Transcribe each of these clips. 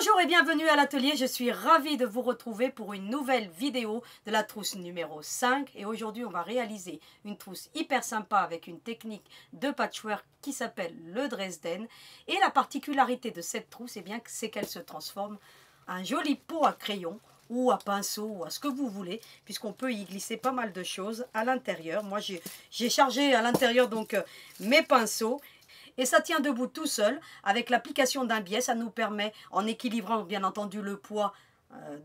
Bonjour et bienvenue à l'atelier, je suis ravie de vous retrouver pour une nouvelle vidéo de la trousse numéro 5 et aujourd'hui on va réaliser une trousse hyper sympa avec une technique de patchwork qui s'appelle le Dresden et la particularité de cette trousse c'est qu'elle se transforme en un joli pot à crayon ou à pinceau ou à ce que vous voulez puisqu'on peut y glisser pas mal de choses à l'intérieur. Moi j'ai chargé à l'intérieur donc mes pinceaux. Et ça tient debout tout seul. Avec l'application d'un biais, ça nous permet, en équilibrant bien entendu le poids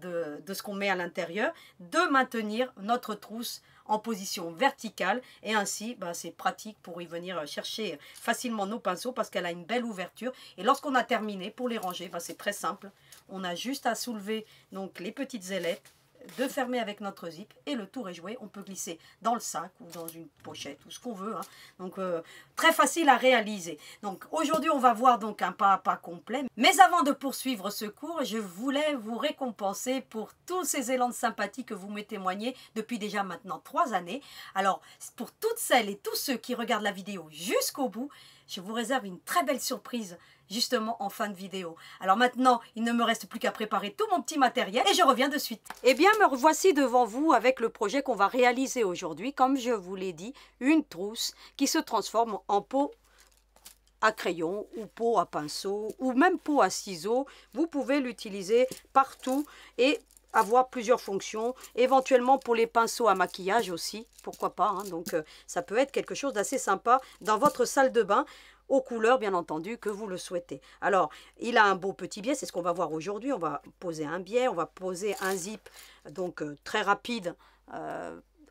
de ce qu'on met à l'intérieur, de maintenir notre trousse en position verticale. Et ainsi, c'est pratique pour y venir chercher facilement nos pinceaux parce qu'elle a une belle ouverture. Et lorsqu'on a terminé, pour les ranger, c'est très simple. On a juste à soulever donc, les petites ailettes, de fermer avec notre zip et le tour est joué. On peut glisser dans le sac ou dans une pochette ou ce qu'on veut. Donc très facile à réaliser. Donc aujourd'hui on va voir donc un pas à pas complet. Mais avant de poursuivre ce cours, je voulais vous récompenser pour tous ces élans de sympathie que vous me témoignez depuis déjà maintenant 3 années. Alors pour toutes celles et tous ceux qui regardent la vidéo jusqu'au bout, je vous réserve une très belle surprise justement en fin de vidéo. Alors maintenant, il ne me reste plus qu'à préparer tout mon petit matériel et je reviens de suite. Eh bien, me revoici devant vous avec le projet qu'on va réaliser aujourd'hui. Comme je vous l'ai dit, une trousse qui se transforme en pot à crayon ou pot à pinceau ou même pot à ciseaux. Vous pouvez l'utiliser partout et avoir plusieurs fonctions, éventuellement pour les pinceaux à maquillage aussi, pourquoi pas. Donc ça peut être quelque chose d'assez sympa dans votre salle de bain, aux couleurs bien entendu que vous le souhaitez. Alors il a un beau petit biais, c'est ce qu'on va voir aujourd'hui. On va poser un biais, on va poser un zip donc très rapide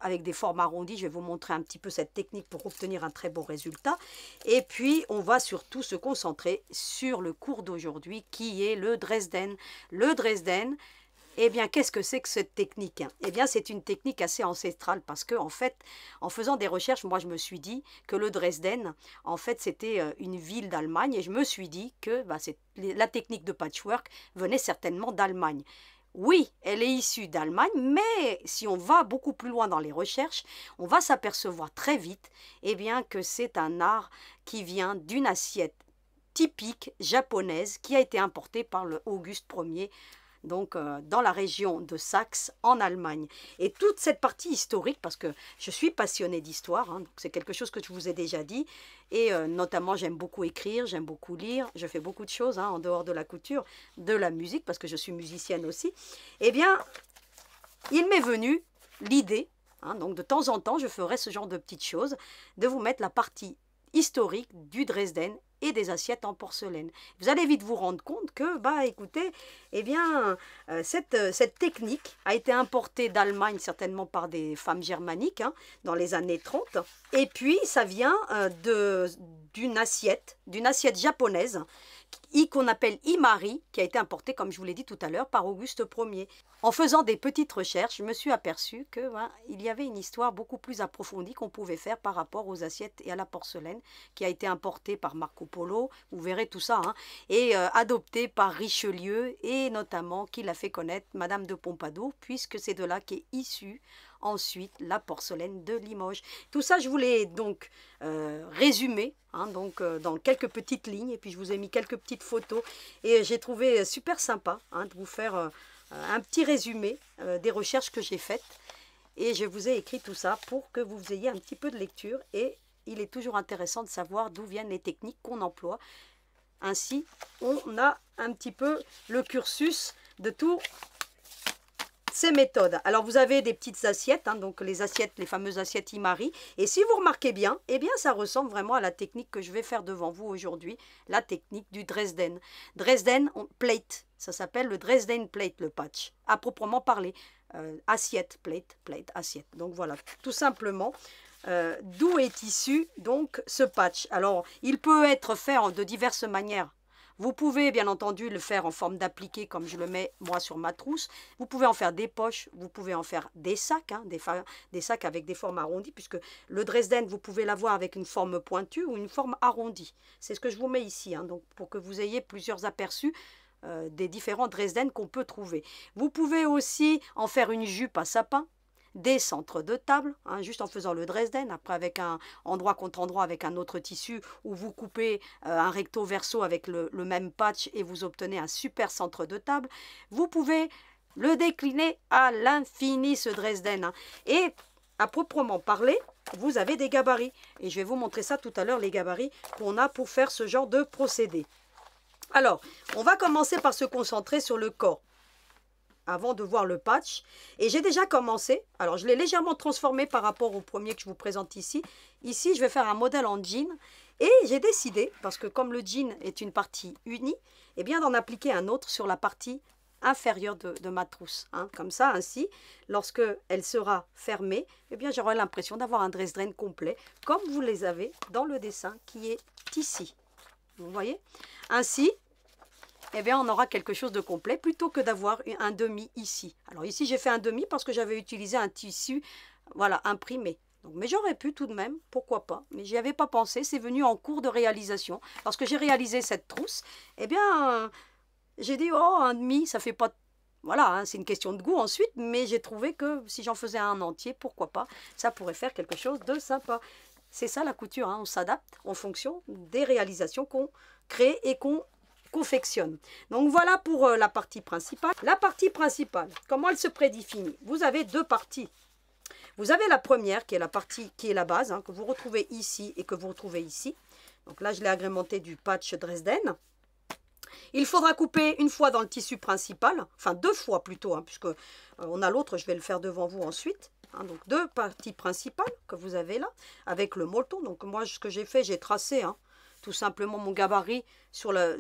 avec des formes arrondies. Je vais vous montrer un petit peu cette technique pour obtenir un très beau résultat. Et puis on va surtout se concentrer sur le cours d'aujourd'hui qui est le Dresden. Le Dresden, eh bien, qu'est-ce que c'est que cette technique? Eh bien, c'est une technique assez ancestrale parce que, en fait, en faisant des recherches, moi, je me suis dit que le Dresden, en fait, c'était une ville d'Allemagne et je me suis dit que la technique de patchwork venait certainement d'Allemagne. Oui, elle est issue d'Allemagne, mais si on va beaucoup plus loin dans les recherches, on va s'apercevoir très vite, eh bien, que c'est un art qui vient d'une assiette typique japonaise qui a été importée par le Auguste Ier, donc dans la région de Saxe, en Allemagne. Et toute cette partie historique, parce que je suis passionnée d'histoire, c'est quelque chose que je vous ai déjà dit, et notamment j'aime beaucoup écrire, j'aime beaucoup lire, je fais beaucoup de choses en dehors de la couture, de la musique, parce que je suis musicienne aussi. Eh bien, il m'est venu l'idée, donc de temps en temps, je ferai ce genre de petites choses, de vous mettre la partie historique du Dresden et des assiettes en porcelaine. Vous allez vite vous rendre compte que, écoutez, eh bien, cette technique a été importée d'Allemagne certainement par des femmes germaniques dans les années 30. Et puis, ça vient d'une assiette japonaise qu'on appelle Imari, qui a été importée, comme je vous l'ai dit tout à l'heure, par Auguste Ier. En faisant des petites recherches, je me suis aperçue qu'il y avait une histoire beaucoup plus approfondie qu'on pouvait faire par rapport aux assiettes et à la porcelaine, qui a été importée par Marco Polo, vous verrez tout ça, et adoptée par Richelieu, et notamment qui l'a fait connaître Madame de Pompadour, puisque c'est de là qu'est issue ensuite la porcelaine de Limoges. Tout ça, je voulais donc résumer dans quelques petites lignes, et puis je vous ai mis quelques petites photos, et j'ai trouvé super sympa de vous faire un petit résumé des recherches que j'ai faites, et je vous ai écrit tout ça pour que vous ayez un petit peu de lecture, et il est toujours intéressant de savoir d'où viennent les techniques qu'on emploie. Ainsi, on a un petit peu le cursus de tout ces méthodes. Alors vous avez des petites assiettes, donc les fameuses assiettes Imari, et si vous remarquez bien, eh bien ça ressemble vraiment à la technique que je vais faire devant vous aujourd'hui, la technique du Dresden. Dresden plate, ça s'appelle le Dresden plate, le patch, à proprement parler. Assiette, plate, plate, assiette. Donc voilà, tout simplement. D'où est issu donc ce patch? Alors il peut être fait de diverses manières. Vous pouvez bien entendu le faire en forme d'appliqué comme je le mets moi sur ma trousse. Vous pouvez en faire des poches, vous pouvez en faire des sacs, des sacs avec des formes arrondies, puisque le Dresden, vous pouvez l'avoir avec une forme pointue ou une forme arrondie. C'est ce que je vous mets ici, donc pour que vous ayez plusieurs aperçus des différents Dresden qu'on peut trouver. Vous pouvez aussi en faire une jupe à sapin, des centres de table, hein, juste en faisant le Dresden, après avec un endroit contre endroit avec un autre tissu, où vous coupez un recto verso avec le même patch et vous obtenez un super centre de table. Vous pouvez le décliner à l'infini, ce Dresden, hein. Et à proprement parler, vous avez des gabarits. Et je vais vous montrer ça tout à l'heure, les gabarits qu'on a pour faire ce genre de procédé. Alors, on va commencer par se concentrer sur le corps avant de voir le patch. Et j'ai déjà commencé. Alors, je l'ai légèrement transformé par rapport au premier que je vous présente ici. Ici, je vais faire un modèle en jean. Et j'ai décidé, parce que comme le jean est une partie unie, eh bien d'en appliquer un autre sur la partie inférieure de ma trousse. Hein. Comme ça, ainsi, lorsque elle sera fermée, eh bien j'aurai l'impression d'avoir un Dresden complet, comme vous les avez dans le dessin qui est ici. Vous voyez? Ainsi, eh bien, on aura quelque chose de complet plutôt que d'avoir un demi ici. Alors ici, j'ai fait un demi parce que j'avais utilisé un tissu, voilà, imprimé. Donc, mais j'aurais pu tout de même, pourquoi pas. Mais j'y avais pas pensé, c'est venu en cours de réalisation. Lorsque j'ai réalisé cette trousse, eh bien, j'ai dit, oh, un demi, ça fait pas... Voilà, hein, c'est une question de goût ensuite, mais j'ai trouvé que si j'en faisais un entier, pourquoi pas, ça pourrait faire quelque chose de sympa. C'est ça la couture, hein, on s'adapte en fonction des réalisations qu'on crée et qu'on confectionne. Donc voilà pour la partie principale. La partie principale, comment elle se prédéfinit? Vous avez deux parties. Vous avez la première qui est la partie qui est la base, hein, que vous retrouvez ici et que vous retrouvez ici. Donc là, je l'ai agrémenté du patch Dresden. Il faudra couper une fois dans le tissu principal, enfin deux fois plutôt, hein, puisque on a l'autre, je vais le faire devant vous ensuite. Hein, donc deux parties principales que vous avez là, avec le molleton. Donc moi, ce que j'ai fait, j'ai tracé tout simplement mon gabarit sur la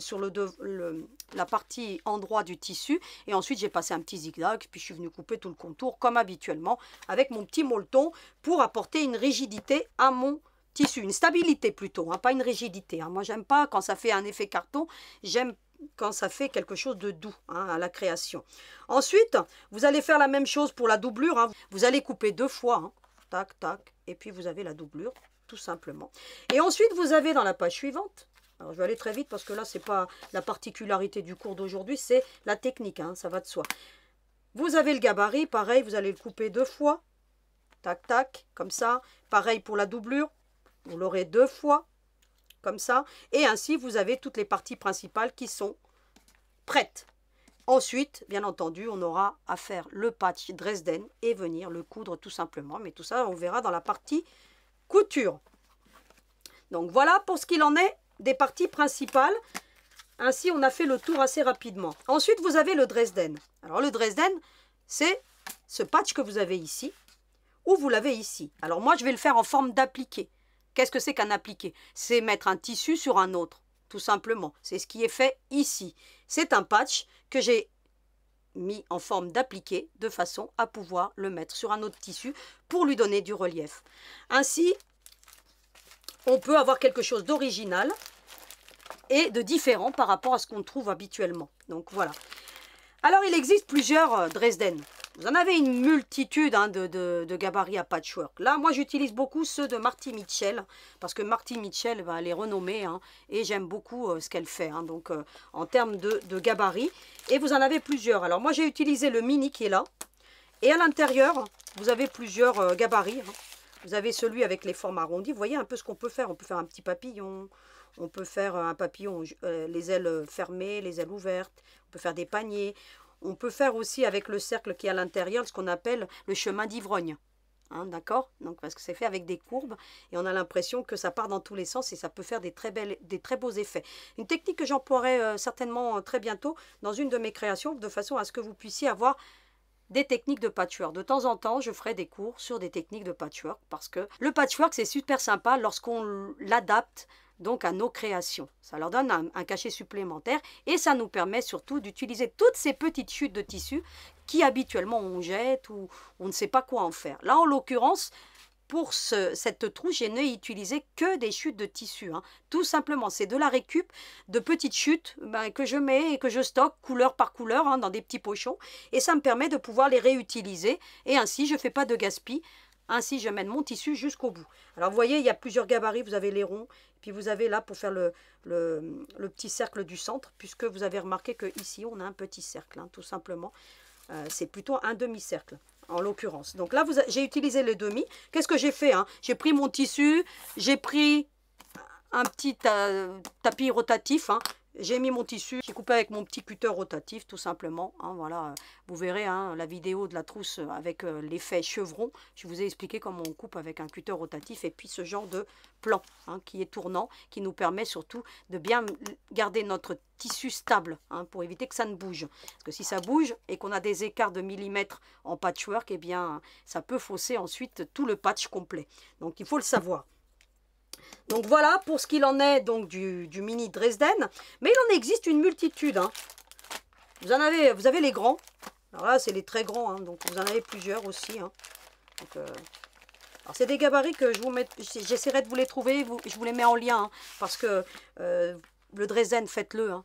partie endroit du tissu. Et ensuite, j'ai passé un petit zigzag, puis je suis venue couper tout le contour comme habituellement, avec mon petit molleton, pour apporter une rigidité à mon tissu, une stabilité plutôt, hein, pas une rigidité. Hein. Moi, j'aime pas quand ça fait un effet carton, j'aime quand ça fait quelque chose de doux, hein, à la création. Ensuite, vous allez faire la même chose pour la doublure. Hein. Vous allez couper deux fois, hein, tac, tac, et puis vous avez la doublure, tout simplement. Et ensuite, vous avez dans la page suivante, alors je vais aller très vite parce que là, c'est pas la particularité du cours d'aujourd'hui, c'est la technique, hein, ça va de soi. Vous avez le gabarit, pareil, vous allez le couper deux fois, tac, tac, comme ça. Pareil pour la doublure, vous l'aurez deux fois, comme ça. Et ainsi, vous avez toutes les parties principales qui sont prêtes. Ensuite, bien entendu, on aura à faire le patch Dresden et venir le coudre tout simplement. Mais tout ça, on verra dans la partie couture. Donc voilà pour ce qu'il en est des parties principales. Ainsi, on a fait le tour assez rapidement. Ensuite, vous avez le Dresden. Alors le Dresden, c'est ce patch que vous avez ici, ou vous l'avez ici. Alors moi, je vais le faire en forme d'appliqué. Qu'est-ce que c'est qu'un appliqué? C'est mettre un tissu sur un autre, tout simplement. C'est ce qui est fait ici. C'est un patch que j'ai mis en forme d'appliqué de façon à pouvoir le mettre sur un autre tissu pour lui donner du relief. Ainsi, on peut avoir quelque chose d'original et de différent par rapport à ce qu'on trouve habituellement. Donc voilà. Alors, il existe plusieurs Dresden. Vous en avez une multitude de gabarits à patchwork. Là, moi, j'utilise beaucoup ceux de Marty Mitchell, parce que Marty Mitchell, elle est renommée, et j'aime beaucoup ce qu'elle fait, donc en termes de gabarits. Et vous en avez plusieurs. Alors, moi, j'ai utilisé le mini qui est là. Et à l'intérieur, vous avez plusieurs gabarits. Vous avez celui avec les formes arrondies. Vous voyez un peu ce qu'on peut faire. On peut faire un petit papillon. On peut faire un papillon, les ailes fermées, les ailes ouvertes. On peut faire des paniers. On peut faire aussi avec le cercle qui est à l'intérieur ce qu'on appelle le chemin d'ivrogne. Hein, d'accord? Donc parce que c'est fait avec des courbes et on a l'impression que ça part dans tous les sens et ça peut faire des très beaux effets. Une technique que j'emploierai certainement très bientôt dans une de mes créations de façon à ce que vous puissiez avoir des techniques de patchwork. De temps en temps, je ferai des cours sur des techniques de patchwork parce que le patchwork, c'est super sympa lorsqu'on l'adapte donc à nos créations. Ça leur donne un cachet supplémentaire et ça nous permet surtout d'utiliser toutes ces petites chutes de tissu qui habituellement on jette ou on ne sait pas quoi en faire. Là, en l'occurrence, pour cette trousse, je n'ai utilisé que des chutes de tissu. Tout simplement, c'est de la récup de petites chutes que je mets et que je stocke couleur par couleur dans des petits pochons. Et ça me permet de pouvoir les réutiliser. Et ainsi, je ne fais pas de gaspille. Ainsi, je mène mon tissu jusqu'au bout. Alors, vous voyez, il y a plusieurs gabarits. Vous avez les ronds. Puis, vous avez là pour faire le petit cercle du centre. Puisque vous avez remarqué qu'ici, on a un petit cercle, tout simplement. C'est plutôt un demi-cercle. en l'occurrence. Donc là, j'ai utilisé le demi. Qu'est-ce que j'ai fait, hein? J'ai pris mon tissu, j'ai pris un petit tapis rotatif, hein. J'ai mis mon tissu, j'ai coupé avec mon petit cutter rotatif, tout simplement. Hein, voilà, vous verrez hein, la vidéo de la trousse avec l'effet chevron. Je vous ai expliqué comment on coupe avec un cutter rotatif et puis ce genre de plan hein, qui est tournant, qui nous permet surtout de bien garder notre tissu stable hein, pour éviter que ça ne bouge. Parce que si ça bouge et qu'on a des écarts de millimètres en patchwork, eh bien, ça peut fausser ensuite tout le patch complet. Donc, il faut le savoir. Donc voilà pour ce qu'il en est donc du mini Dresden. Mais il en existe une multitude. Hein. Vous avez les grands. Alors là, c'est les très grands. Hein, donc vous en avez plusieurs aussi. Hein. Alors c'est des gabarits que j'essaierai de vous les trouver. Je vous les mets en lien. Hein, parce que le Dresden, faites-le. Hein.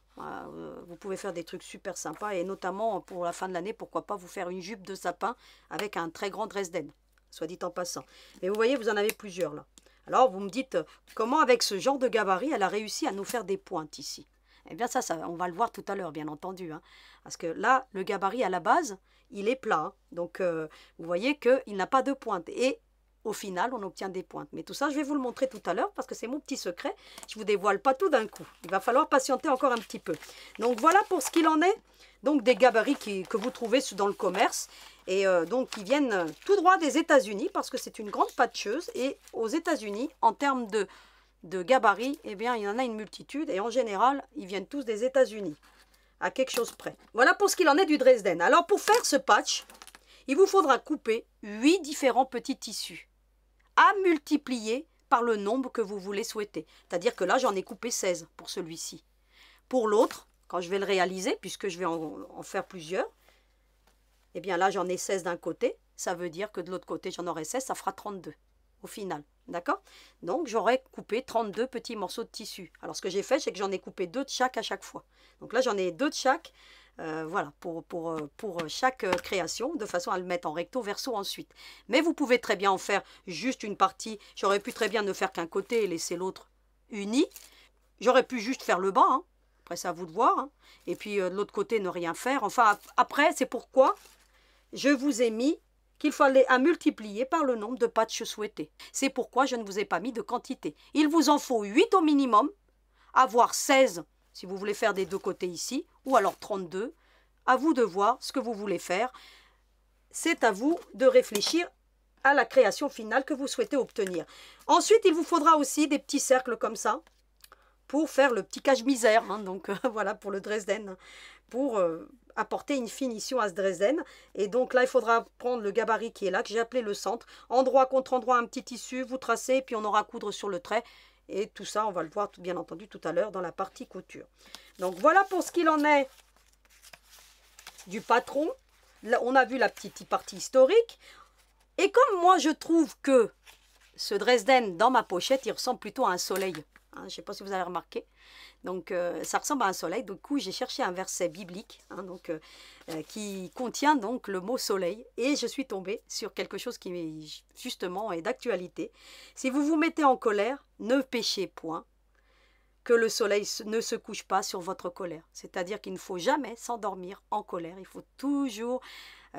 Vous pouvez faire des trucs super sympas. Et notamment pour la fin de l'année, pourquoi pas vous faire une jupe de sapin avec un très grand Dresden. Soit dit en passant. Mais vous voyez, vous en avez plusieurs là. Alors, vous me dites, comment avec ce genre de gabarit, elle a réussi à nous faire des pointes ici? Eh bien, ça on va le voir tout à l'heure, bien entendu. Hein, parce que là, le gabarit à la base, il est plat. Hein, donc, vous voyez qu'il n'a pas de pointe. Et au final, on obtient des pointes. Mais tout ça, je vais vous le montrer tout à l'heure parce que c'est mon petit secret. Je ne vous dévoile pas tout d'un coup. Il va falloir patienter encore un petit peu. Donc, voilà pour ce qu'il en est. Donc, des gabarits que vous trouvez dans le commerce. Et donc, qui viennent tout droit des États-Unis parce que c'est une grande patcheuse. Et aux États-Unis, en termes de gabarit, eh bien, il y en a une multitude. Et en général, ils viennent tous des États-Unis, à quelque chose près. Voilà pour ce qu'il en est du Dresden. Alors, pour faire ce patch, il vous faudra couper 8 différents petits tissus à multiplier par le nombre que vous voulez souhaiter. C'est-à-dire que là, j'en ai coupé 16 pour celui-ci. Pour l'autre, quand je vais le réaliser, puisque je vais en faire plusieurs, eh bien là, j'en ai 16 d'un côté. Ça veut dire que de l'autre côté, j'en aurai 16. Ça fera 32 au final. D'accord? Donc, j'aurai coupé 32 petits morceaux de tissu. Alors, ce que j'ai fait, c'est que j'en ai coupé 2 de chaque à chaque fois. Donc là, j'en ai 2 de chaque. Voilà, pour chaque création, de façon à le mettre en recto verso ensuite. Mais vous pouvez très bien en faire juste une partie. J'aurais pu très bien ne faire qu'un côté et laisser l'autre uni. J'aurais pu juste faire le bas. Hein. Après, c'est à vous de voir. Hein. Et puis, de l'autre côté, ne rien faire. Enfin, après, c'est pourquoi je vous ai mis qu'il fallait à multiplier par le nombre de patchs souhaités. C'est pourquoi je ne vous ai pas mis de quantité. Il vous en faut 8 au minimum, avoir 16 si vous voulez faire des deux côtés ici, ou alors 32. À vous de voir ce que vous voulez faire. C'est à vous de réfléchir à la création finale que vous souhaitez obtenir. Ensuite, il vous faudra aussi des petits cercles comme ça, pour faire le petit cache-misère, hein, donc voilà pour le Dresden, pour apporter une finition à ce Dresden. Et donc là, il faudra prendre le gabarit qui est là, que j'ai appelé le centre, endroit contre endroit, un petit tissu, vous tracez, et puis on aura à coudre sur le trait. Et tout ça, on va le voir bien entendu tout à l'heure dans la partie couture. Donc voilà pour ce qu'il en est du patron. Là, on a vu la petite partie historique. Et comme moi, je trouve que ce Dresden, dans ma pochette, il ressemble plutôt à un soleil. Hein, je ne sais pas si vous avez remarqué. Donc, ça ressemble à un soleil. Du coup, j'ai cherché un verset biblique qui contient donc le mot soleil. Et je suis tombée sur quelque chose qui, justement, est d'actualité. Si vous vous mettez en colère, ne péchez point, que le soleil ne se couche pas sur votre colère. C'est-à-dire qu'il ne faut jamais s'endormir en colère. Il faut toujours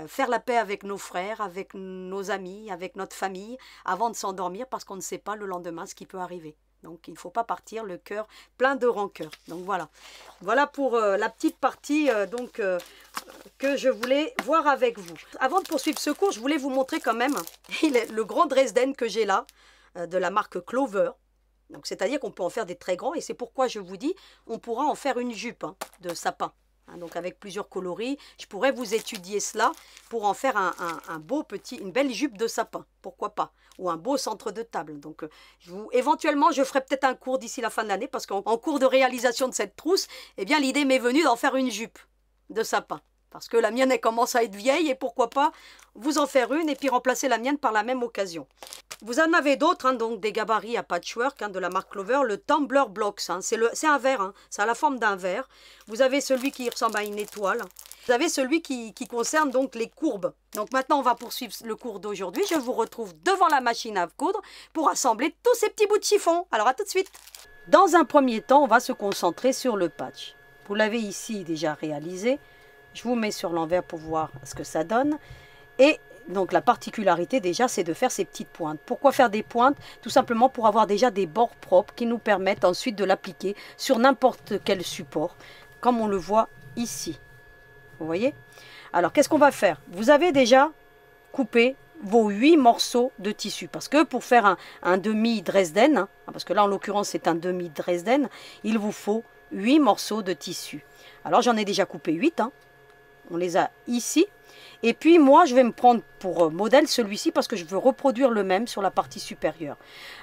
faire la paix avec nos frères, avec nos amis, avec notre famille, avant de s'endormir, parce qu'on ne sait pas le lendemain ce qui peut arriver. Donc, il ne faut pas partir le cœur plein de rancœur. Donc, voilà. Voilà pour la petite partie que je voulais voir avec vous. Avant de poursuivre ce cours, je voulais vous montrer quand même le grand Dresden que j'ai là, de la marque Clover. Donc, c'est-à-dire qu'on peut en faire des très grands. Et c'est pourquoi je vous dis, on pourra en faire une jupe de sapin. Donc, avec plusieurs coloris. Je pourrais vous étudier cela pour en faire une belle jupe de sapin. Pourquoi pas? Ou un beau centre de table. Donc, éventuellement, je ferai peut-être un cours d'ici la fin de l'année parce qu'en cours de réalisation de cette trousse, eh bien, l'idée m'est venue d'en faire une jupe de sapin. Parce que la mienne, elle commence à être vieille et pourquoi pas vous en faire une et puis remplacer la mienne par la même occasion. Vous en avez d'autres, donc des gabarits à patchwork de la marque Clover, le Tumbler Blocks. C'est un verre, ça a la forme d'un verre. Vous avez celui qui ressemble à une étoile. Vous avez celui qui concerne donc les courbes. Donc maintenant, on va poursuivre le cours d'aujourd'hui. Je vous retrouve devant la machine à coudre pour assembler tous ces petits bouts de chiffon. Alors à tout de suite. Dans un premier temps, on va se concentrer sur le patch. Vous l'avez ici déjà réalisé. Je vous mets sur l'envers pour voir ce que ça donne. Et donc la particularité déjà, c'est de faire ces petites pointes. Pourquoi faire des pointes? Tout simplement pour avoir déjà des bords propres qui nous permettent ensuite de l'appliquer sur n'importe quel support, comme on le voit ici. Vous voyez? Alors, qu'est-ce qu'on va faire? Vous avez déjà coupé vos 8 morceaux de tissu. Parce que pour faire un demi Dresden, hein, parce que là en l'occurrence c'est un demi Dresden, il vous faut 8 morceaux de tissu. Alors j'en ai déjà coupé 8, hein. On les a ici. Et puis moi je vais me prendre pour modèle celui-ci parce que je veux reproduire le même sur la partie supérieure.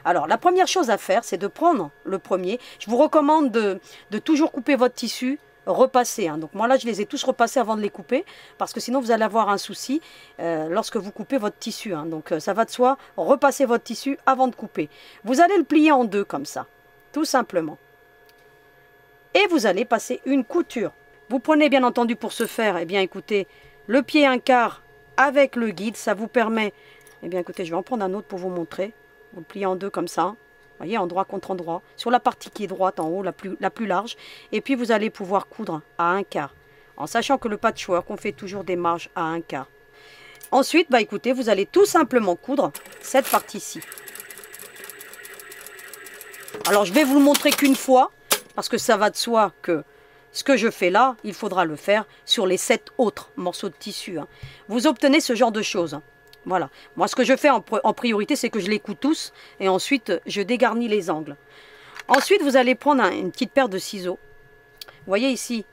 Alors la première chose à faire, c'est de prendre le premier. Je vous recommande de toujours couper votre tissu, repasser. Hein. Donc moi là je les ai tous repassés avant de les couper parce que sinon vous allez avoir un souci lorsque vous coupez votre tissu. Hein. Donc ça va de soi, repassez votre tissu avant de couper. Vous allez le plier en deux comme ça, tout simplement. Et vous allez passer une couture. Vous prenez bien entendu pour ce faire, eh bien écoutez, le pied un quart avec le guide, ça vous permet, eh bien écoutez, je vais en prendre un autre pour vous montrer. Vous le pliez en deux comme ça, vous voyez, endroit contre endroit, sur la partie qui est droite en haut, la plus large. Et puis vous allez pouvoir coudre à un quart, en sachant que le patchwork, on fait toujours des marges à un quart. Ensuite, bah écoutez, vous allez tout simplement coudre cette partie-ci. Alors je vais vous le montrer qu'une fois, parce que ça va de soi que ce que je fais là, il faudra le faire sur les 7 autres morceaux de tissu. Hein. Vous obtenez ce genre de choses. Hein. Voilà. Moi, ce que je fais en priorité, c'est que je les couds tous et ensuite, je dégarnis les angles. Ensuite, vous allez prendre une petite paire de ciseaux. Vous voyez ici,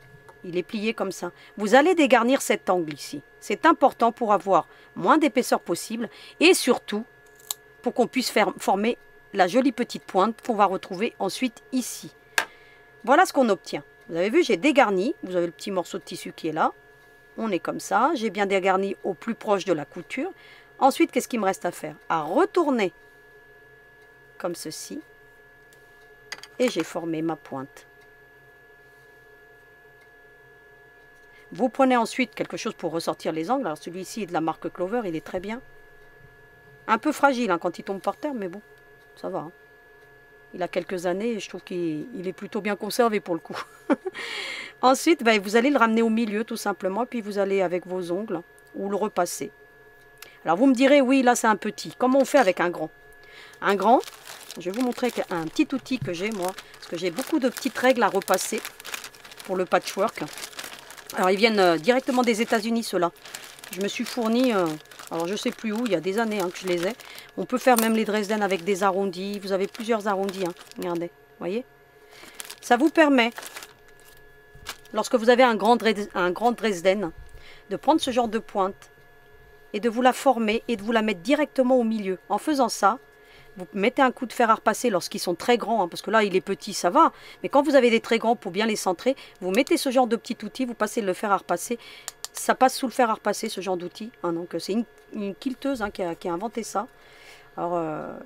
il est plié comme ça. Vous allez dégarnir cet angle ici. C'est important pour avoir moins d'épaisseur possible et surtout pour qu'on puisse former la jolie petite pointe qu'on va retrouver ensuite ici. Voilà ce qu'on obtient. Vous avez vu, j'ai dégarni. Vous avez le petit morceau de tissu qui est là. On est comme ça. J'ai bien dégarni au plus proche de la couture. Ensuite, qu'est-ce qu'il me reste à faire? À retourner comme ceci. Et j'ai formé ma pointe. Vous prenez ensuite quelque chose pour ressortir les angles. Alors celui-ci est de la marque Clover, il est très bien. Un peu fragile hein, quand il tombe par terre, mais bon, ça va. Hein. Il a quelques années et je trouve qu'il est plutôt bien conservé pour le coup. Ensuite, ben, vous allez le ramener au milieu tout simplement. Puis vous allez avec vos ongles ou le repasser. Alors vous me direz, oui, là c'est un petit. Comment on fait avec un grand? Un grand, je vais vous montrer un petit outil que j'ai moi. Parce que j'ai beaucoup de petites règles à repasser pour le patchwork. Alors ils viennent directement des États-Unis ceux-là. Je me suis fourni... alors je ne sais plus où, il y a des années hein, que je les ai. On peut faire même les Dresden avec des arrondis. Vous avez plusieurs arrondis, hein. Regardez, voyez. Ça vous permet, lorsque vous avez un grand Dresden, de prendre ce genre de pointe et de vous la former et de vous la mettre directement au milieu. En faisant ça, vous mettez un coup de fer à repasser lorsqu'ils sont très grands, hein, parce que là il est petit, ça va. Mais quand vous avez des très grands, pour bien les centrer, vous mettez ce genre de petit outil, vous passez le fer à repasser. Ça passe sous le fer à repasser, ce genre d'outil. Hein, donc c'est une quilteuse hein, qui a inventé ça. Alors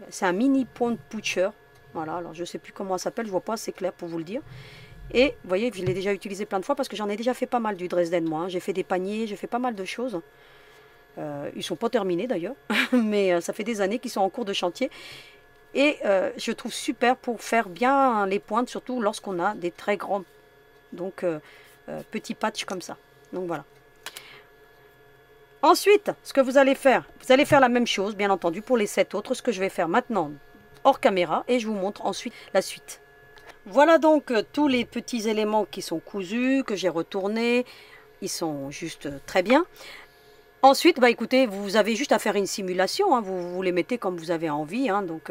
c'est un mini point pusher. Voilà, alors je ne sais plus comment ça s'appelle, je ne vois pas, c'est clair pour vous le dire. Et vous voyez, je l'ai déjà utilisé plein de fois parce que j'en ai déjà fait pas mal du Dresden moi. Hein. J'ai fait des paniers, j'ai fait pas mal de choses. Ils ne sont pas terminés d'ailleurs, mais ça fait des années qu'ils sont en cours de chantier. Et je trouve super pour faire bien les pointes, surtout lorsqu'on a des très grands petits patchs comme ça. Donc voilà. Ensuite, ce que vous allez faire la même chose, bien entendu, pour les 7 autres. Ce que je vais faire maintenant hors caméra et je vous montre ensuite la suite. Voilà donc tous les petits éléments qui sont cousus, que j'ai retournés. Ils sont juste très bien. Ensuite, bah écoutez, vous avez juste à faire une simulation, hein, vous les mettez comme vous avez envie. Hein, donc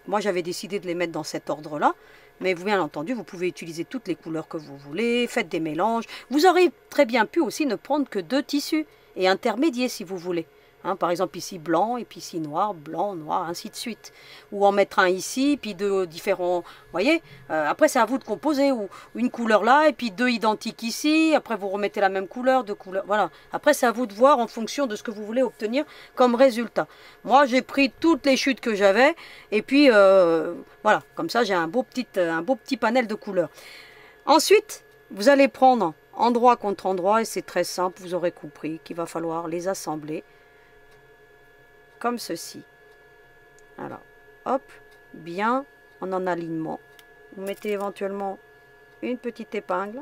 moi j'avais décidé de les mettre dans cet ordre-là. Mais bien entendu, vous pouvez utiliser toutes les couleurs que vous voulez, faites des mélanges. Vous aurez très bien pu aussi ne prendre que 2 tissus et intermédier si vous voulez. Hein, par exemple ici blanc et puis ici noir, blanc, noir, ainsi de suite. Ou en mettre un ici, puis 2 différents, vous voyez. Après c'est à vous de composer, ou une couleur là, et puis 2 identiques ici. Après vous remettez la même couleur, 2 couleurs, voilà. Après c'est à vous de voir en fonction de ce que vous voulez obtenir comme résultat. Moi j'ai pris toutes les chutes que j'avais, et puis voilà, comme ça j'ai un beau petit panel de couleurs. Ensuite, vous allez prendre endroit contre endroit, et c'est très simple, vous aurez compris qu'il va falloir les assembler. Comme ceci. Alors, hop, bien en alignement. Vous mettez éventuellement une petite épingle.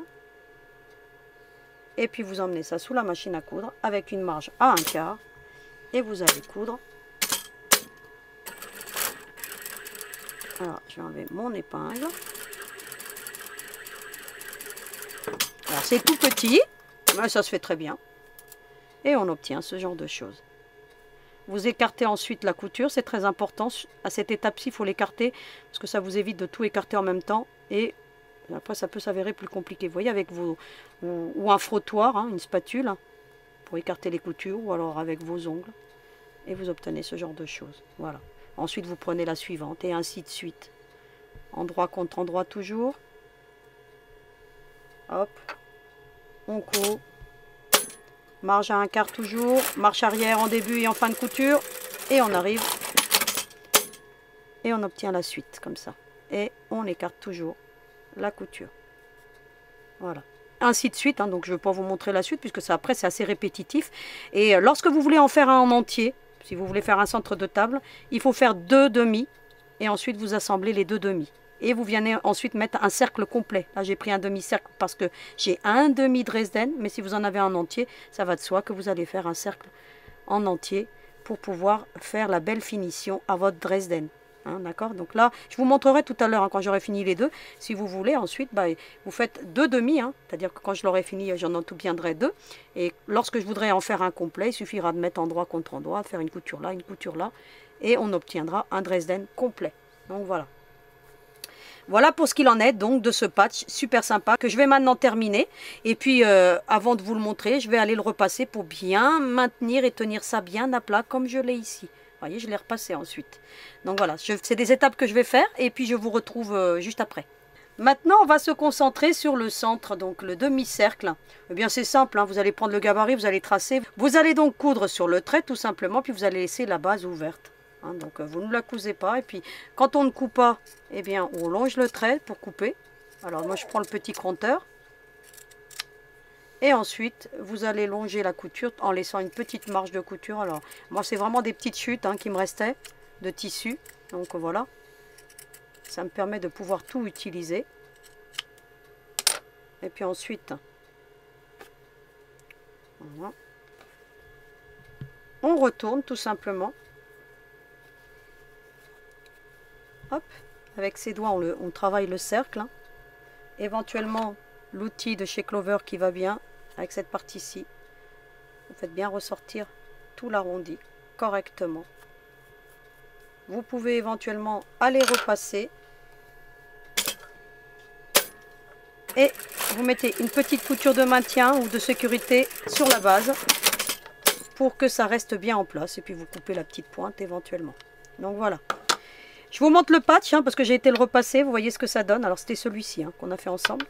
Et puis vous emmenez ça sous la machine à coudre avec une marge à 1/4. et vous allez coudre. Alors, je vais enlever mon épingle. Alors, c'est tout petit, mais ça se fait très bien. Et on obtient ce genre de choses. Vous écartez ensuite la couture, c'est très important. À cette étape-ci, il faut l'écarter, parce que ça vous évite de tout écarter en même temps. Et après, ça peut s'avérer plus compliqué. Vous voyez, avec vos... ou un frottoir, hein, une spatule, hein, pour écarter les coutures, ou alors avec vos ongles. Et vous obtenez ce genre de choses. Voilà. Ensuite, vous prenez la suivante, et ainsi de suite. Endroit contre endroit toujours. Hop. On coud. Marge à un quart toujours. Marche arrière en début et en fin de couture. Et on arrive. Et on obtient la suite, comme ça. Et on écarte toujours la couture. Voilà. Ainsi de suite, hein, donc je ne vais pas vous montrer la suite, puisque ça, après, c'est assez répétitif. Et lorsque vous voulez en faire un en entier, si vous voulez faire un centre de table, il faut faire 2 demi. Et ensuite, vous assemblez les 2 demi. Et vous venez ensuite mettre un cercle complet. Là, j'ai pris un demi-cercle parce que j'ai un demi Dresden. Mais si vous en avez un entier, ça va de soi que vous allez faire un cercle en entier pour pouvoir faire la belle finition à votre Dresden. Hein, d'accord? Donc là, je vous montrerai tout à l'heure, hein, quand j'aurai fini les deux. Si vous voulez, ensuite, bah, vous faites 2 demi. Hein, c'est-à-dire que quand je l'aurai fini, j'en obtiendrai 2. Et lorsque je voudrais en faire un complet, il suffira de mettre endroit contre endroit, de faire une couture là. Et on obtiendra un Dresden complet. Donc voilà. Voilà pour ce qu'il en est donc de ce patch super sympa que je vais maintenant terminer. Et puis avant de vous le montrer, je vais aller le repasser pour bien maintenir et tenir ça bien à plat comme je l'ai ici. Vous voyez, je l'ai repassé ensuite. Donc voilà, c'est des étapes que je vais faire et puis je vous retrouve juste après. Maintenant, on va se concentrer sur le centre, donc le demi-cercle. Eh bien, c'est simple, hein, vous allez prendre le gabarit, vous allez tracer. Vous allez donc coudre sur le trait tout simplement, puis vous allez laisser la base ouverte. Hein, donc vous ne la cousez pas et puis quand on ne coupe pas, eh bien on longe le trait pour couper. Alors moi je prends le petit compteur et ensuite vous allez longer la couture en laissant une petite marge de couture. Alors moi c'est vraiment des petites chutes, hein, qui me restaient de tissu, donc voilà, ça me permet de pouvoir tout utiliser. Et puis ensuite voilà, on retourne tout simplement. Hop, avec ses doigts, on travaille le cercle. Hein. Éventuellement, l'outil de chez Clover qui va bien avec cette partie-ci. Vous faites bien ressortir tout l'arrondi correctement. Vous pouvez éventuellement aller repasser. Et vous mettez une petite couture de maintien ou de sécurité sur la base pour que ça reste bien en place. Et puis vous coupez la petite pointe éventuellement. Donc voilà. Je vous montre le patch, hein, parce que j'ai été le repasser. Vous voyez ce que ça donne. Alors c'était celui-ci, hein, qu'on a fait ensemble.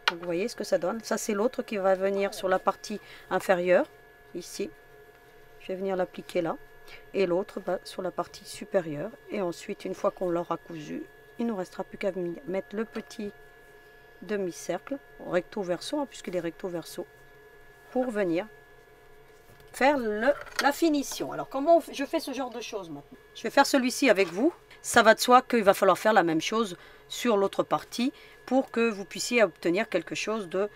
Donc vous voyez ce que ça donne. Ça c'est l'autre qui va venir sur la partie inférieure, ici. Je vais venir l'appliquer là. Et l'autre sur la partie supérieure. Et ensuite, une fois qu'on l'aura cousu, il ne nous restera plus qu'à mettre le petit demi-cercle, recto verso, hein, puisqu'il est recto verso, pour venir faire la finition. Alors comment je fais ce genre de choses maintenant? Je vais faire celui-ci avec vous. Ça va de soi qu'il va falloir faire la même chose sur l'autre partie pour que vous puissiez obtenir quelque chose de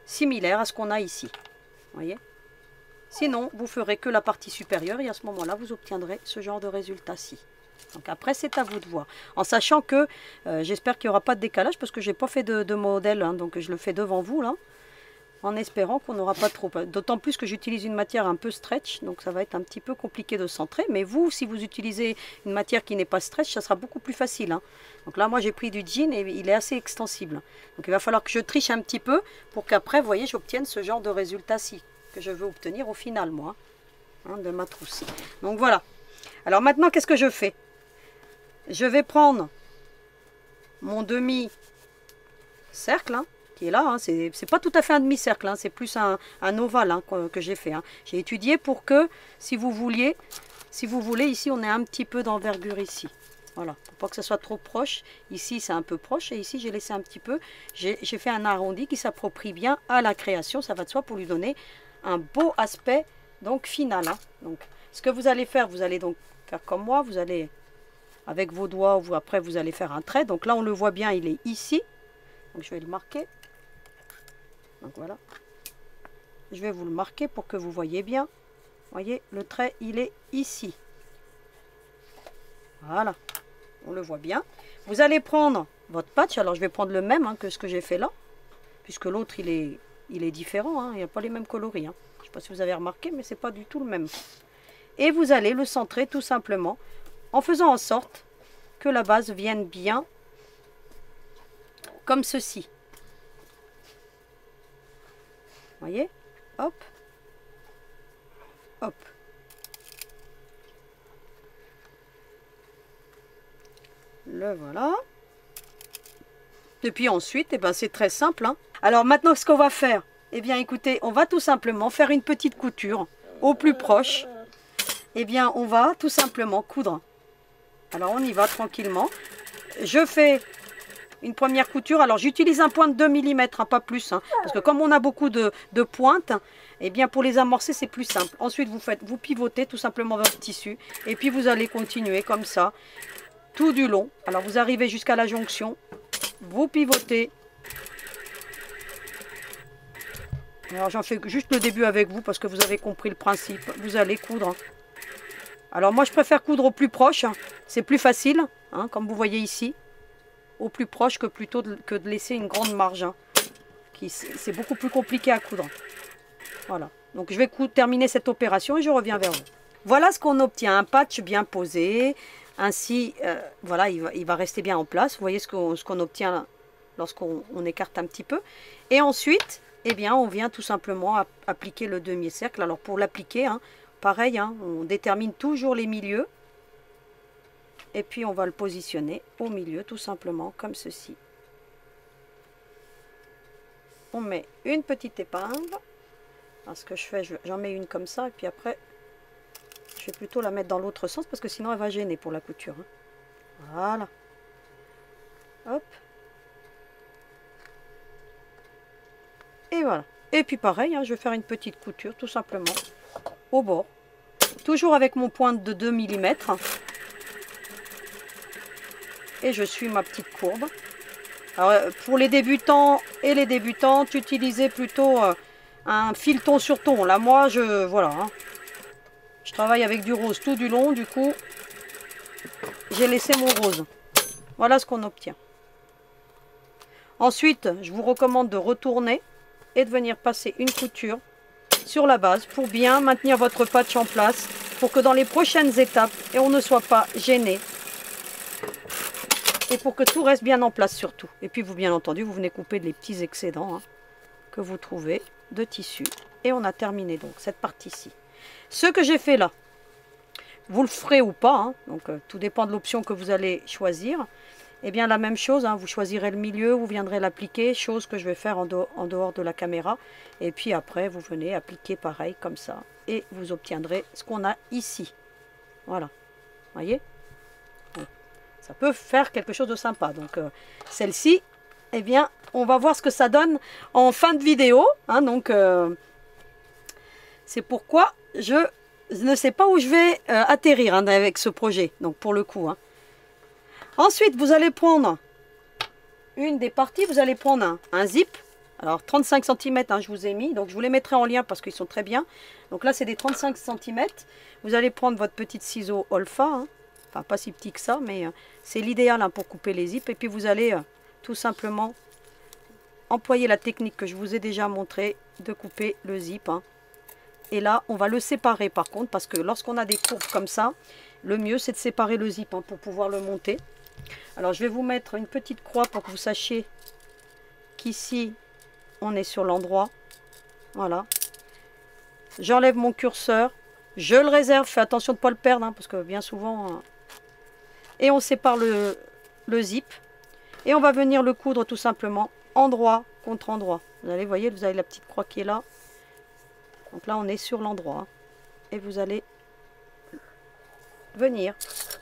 similaire à ce qu'on a ici. Vous voyez? Sinon, vous ferez que la partie supérieure et à ce moment-là, vous obtiendrez ce genre de résultat-ci. Donc après, c'est à vous de voir. En sachant que j'espère qu'il n'y aura pas de décalage parce que je n'ai pas fait de modèle, hein, donc je le fais devant vous là. En espérant qu'on n'aura pas trop. D'autant plus que j'utilise une matière un peu stretch, donc ça va être un petit peu compliqué de centrer. Mais vous, si vous utilisez une matière qui n'est pas stretch, ça sera beaucoup plus facile. Hein. Donc là, moi, j'ai pris du jean et il est assez extensible. Donc il va falloir que je triche un petit peu pour qu'après, vous voyez, j'obtienne ce genre de résultat-ci que je veux obtenir au final, moi, hein, de ma trousse. Donc voilà. Alors maintenant, qu'est-ce que je fais? Je vais prendre mon demi-cercle, hein, qui est là, hein, c'est pas tout à fait un demi-cercle, hein, c'est plus un ovale, hein, que j'ai fait. Hein. J'ai étudié pour que, si vous voulez, ici on ait un petit peu d'envergure ici. Voilà, pour pas que ça soit trop proche. Ici c'est un peu proche et ici j'ai laissé un petit peu. J'ai fait un arrondi qui s'approprie bien à la création, ça va de soi pour lui donner un beau aspect donc final. Hein. Donc ce que vous allez faire, vous allez donc faire comme moi, vous allez avec vos doigts, ou après vous allez faire un trait. Donc là on le voit bien, il est ici. Donc je vais le marquer. Donc voilà. Je vais vous le marquer pour que vous voyez bien. voyez, le trait, il est ici. Voilà, on le voit bien. Vous allez prendre votre patch. Alors, je vais prendre le même que ce que j'ai fait là, puisque l'autre, il est différent. Hein, il n'y a pas les mêmes coloris. Hein. Je ne sais pas si vous avez remarqué, mais ce n'est pas du tout le même. Et vous allez le centrer tout simplement en faisant en sorte que la base vienne bien comme ceci. Voyez, hop, hop. Le voilà. Et puis ensuite, eh ben, c'est très simple. Hein. Alors maintenant, ce qu'on va faire, eh bien écoutez, on va tout simplement faire une petite couture au plus proche. Eh bien, on va tout simplement coudre. Alors on y va tranquillement. Je fais une première couture. Alors j'utilise un point de 2 mm, hein, pas plus. Hein, parce que comme on a beaucoup de pointes, eh bien pour les amorcer, c'est plus simple. Ensuite, vous pivotez tout simplement votre tissu. Et puis vous allez continuer comme ça, tout du long. Alors vous arrivez jusqu'à la jonction. Vous pivotez. Alors j'en fais juste le début avec vous parce que vous avez compris le principe. Vous allez coudre. Alors moi je préfère coudre au plus proche. C'est plus facile, hein, comme vous voyez ici. Au plus proche que plutôt que de laisser une grande marge. Hein, c'est beaucoup plus compliqué à coudre. Voilà. Donc je vais terminer cette opération et je reviens vers vous. Voilà ce qu'on obtient. Un patch bien posé. Ainsi, voilà, il va rester bien en place. Vous voyez ce qu'on obtient lorsqu'on écarte un petit peu. Et ensuite, eh bien, on vient tout simplement appliquer le demi-cercle. Alors pour l'appliquer, hein, pareil, hein, on détermine toujours les milieux. Et puis on va le positionner au milieu, tout simplement, comme ceci. On met une petite épingle. Alors, ce que je fais, j'en mets une comme ça, et puis après, je vais plutôt la mettre dans l'autre sens, parce que sinon elle va gêner pour la couture. Hein. Voilà. Hop. Et voilà. Et puis pareil, hein, je vais faire une petite couture, tout simplement, au bord. Toujours avec mon point de 2 mm. Et je suis ma petite courbe. Alors, pour les débutants et les débutantes, utilisez plutôt un fil ton sur ton. Là, moi, voilà. Hein, je travaille avec du rose tout du long. Du coup, j'ai laissé mon rose. Voilà ce qu'on obtient. Ensuite, je vous recommande de retourner et de venir passer une couture sur la base pour bien maintenir votre patch en place. Pour que dans les prochaines étapes, on ne soit pas gêné. Et pour que tout reste bien en place surtout. Et puis, bien entendu, vous venez couper les petits excédents hein, que vous trouvez de tissu. Et on a terminé donc cette partie-ci. Ce que j'ai fait là, vous le ferez ou pas. Hein, donc, tout dépend de l'option que vous allez choisir. Et bien, la même chose, hein, vous choisirez le milieu, vous viendrez l'appliquer. Chose que je vais faire en dehors de la caméra. Et puis après, vous venez appliquer pareil, comme ça. Et vous obtiendrez ce qu'on a ici. Voilà. Voyez ? Ça peut faire quelque chose de sympa. Donc celle-ci, eh bien, on va voir ce que ça donne en fin de vidéo. Hein, donc c'est pourquoi je ne sais pas où je vais atterrir hein, avec ce projet. Donc pour le coup. Hein. Ensuite, vous allez prendre une des parties. Vous allez prendre un zip. Alors 35 cm, hein, je vous ai mis. Donc je vous les mettrai en lien parce qu'ils sont très bien. Donc là, c'est des 35 cm. Vous allez prendre votre petite ciseau Olfa. Hein. Enfin, pas si petit que ça, mais c'est l'idéal hein, pour couper les zips. Et puis vous allez tout simplement employer la technique que je vous ai déjà montré de couper le zip. Hein. Et là, on va le séparer par contre, parce que lorsqu'on a des courbes comme ça, le mieux c'est de séparer le zip hein, pour pouvoir le monter. Alors je vais vous mettre une petite croix pour que vous sachiez qu'ici, on est sur l'endroit. Voilà. J'enlève mon curseur. Je le réserve. Fais attention de ne pas le perdre, hein, parce que bien souvent... Et on sépare le zip. Et on va venir le coudre tout simplement endroit contre endroit. Vous allez, voyez, vous avez la petite croix qui est là. Donc là, on est sur l'endroit. Hein. Et vous allez venir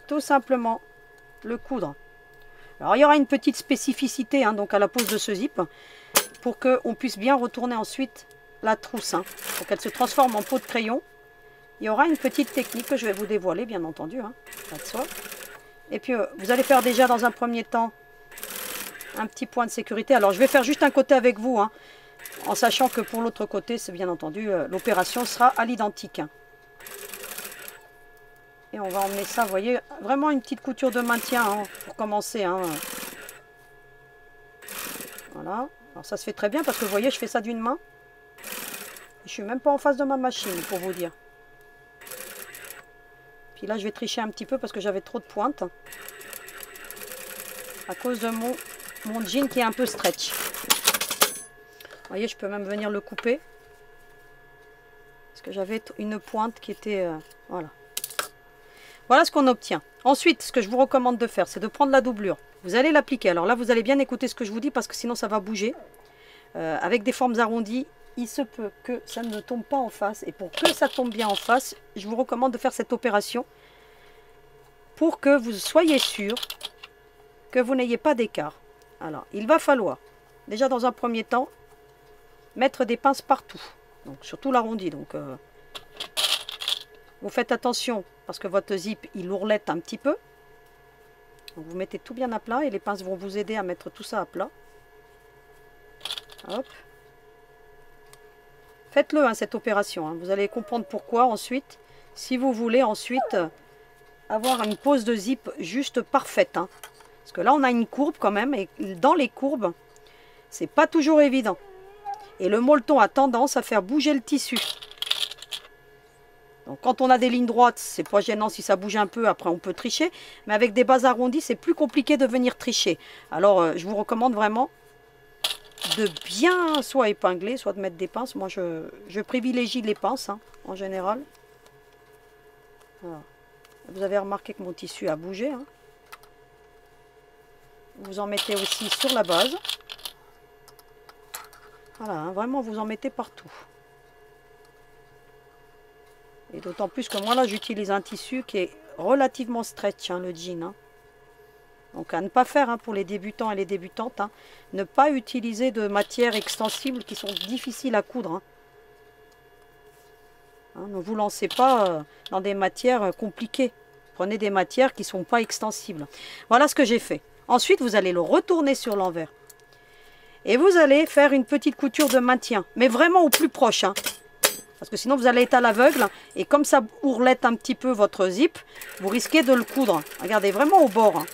tout simplement le coudre. Alors, il y aura une petite spécificité hein, donc à la pose de ce zip pour qu'on puisse bien retourner ensuite la trousse. Hein, pour qu'elle se transforme en peau de crayon. Il y aura une petite technique que je vais vous dévoiler, bien entendu. Hein, pas de soi. Et puis, vous allez faire déjà dans un premier temps un petit point de sécurité. Alors, je vais faire juste un côté avec vous, hein, en sachant que pour l'autre côté, c'est bien entendu, l'opération sera à l'identique. Hein. Et on va emmener ça, vous voyez, vraiment une petite couture de maintien hein, pour commencer. Hein. Voilà. Alors ça se fait très bien parce que vous voyez, je fais ça d'une main. Je suis même pas en face de ma machine pour vous dire. Puis là, je vais tricher un petit peu parce que j'avais trop de pointes. À cause de mon jean qui est un peu stretch. Vous voyez, je peux même venir le couper. Parce que j'avais une pointe qui était... voilà. Voilà ce qu'on obtient. Ensuite, ce que je vous recommande de faire, c'est de prendre la doublure. Vous allez l'appliquer. Alors là, vous allez bien écouter ce que je vous dis parce que sinon ça va bouger. Avec des formes arrondies, il se peut que ça ne tombe pas en face. Et pour que ça tombe bien en face, je vous recommande de faire cette opération pour que vous soyez sûr que vous n'ayez pas d'écart. Alors, il va falloir, déjà dans un premier temps, mettre des pinces partout. Donc, surtout l'arrondi. Donc, vous faites attention parce que votre zip, il ourlette un petit peu. Donc, vous mettez tout bien à plat et les pinces vont vous aider à mettre tout ça à plat. Hop. Faites-le, hein, cette opération. Hein. Vous allez comprendre pourquoi ensuite, si vous voulez ensuite avoir une pose de zip juste parfaite. Hein. Parce que là, on a une courbe quand même. Et dans les courbes, c'est pas toujours évident. Et le molleton a tendance à faire bouger le tissu. Donc quand on a des lignes droites, c'est pas gênant si ça bouge un peu, après on peut tricher. Mais avec des bases arrondies, c'est plus compliqué de venir tricher. Alors je vous recommande vraiment de bien soit épingler, soit de mettre des pinces. Moi je privilégie les pinces hein, en général. Voilà. Vous avez remarqué que mon tissu a bougé. Hein. Vous en mettez aussi sur la base. Voilà, hein, vraiment vous en mettez partout. Et d'autant plus que moi là j'utilise un tissu qui est relativement stretch, hein, le jean. Hein. Donc à ne pas faire hein, pour les débutants et les débutantes. Hein. Ne pas utiliser de matières extensibles qui sont difficiles à coudre. Hein. Hein, ne vous lancez pas dans des matières compliquées. Prenez des matières qui ne sont pas extensibles. Voilà ce que j'ai fait. Ensuite vous allez le retourner sur l'envers. Et vous allez faire une petite couture de maintien. Mais vraiment au plus proche. Hein. Parce que sinon vous allez être à l'aveugle. Et comme ça ourlette un petit peu votre zip, vous risquez de le coudre. Regardez, vraiment au bord. Hein.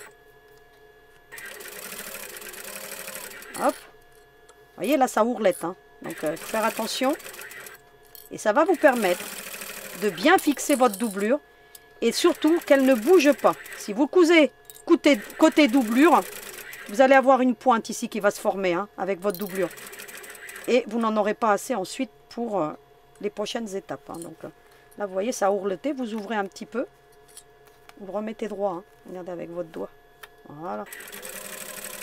Hop. Vous voyez, là ça ourlette. Hein. Donc faire attention. Et ça va vous permettre de bien fixer votre doublure. Et surtout qu'elle ne bouge pas. Si vous cousez côté doublure, vous allez avoir une pointe ici qui va se former hein, avec votre doublure. Et vous n'en aurez pas assez ensuite pour... les prochaines étapes. Hein. Donc là, vous voyez, ça a ourleté. Vous ouvrez un petit peu. Vous le remettez droit. Hein. Regardez avec votre doigt. Voilà.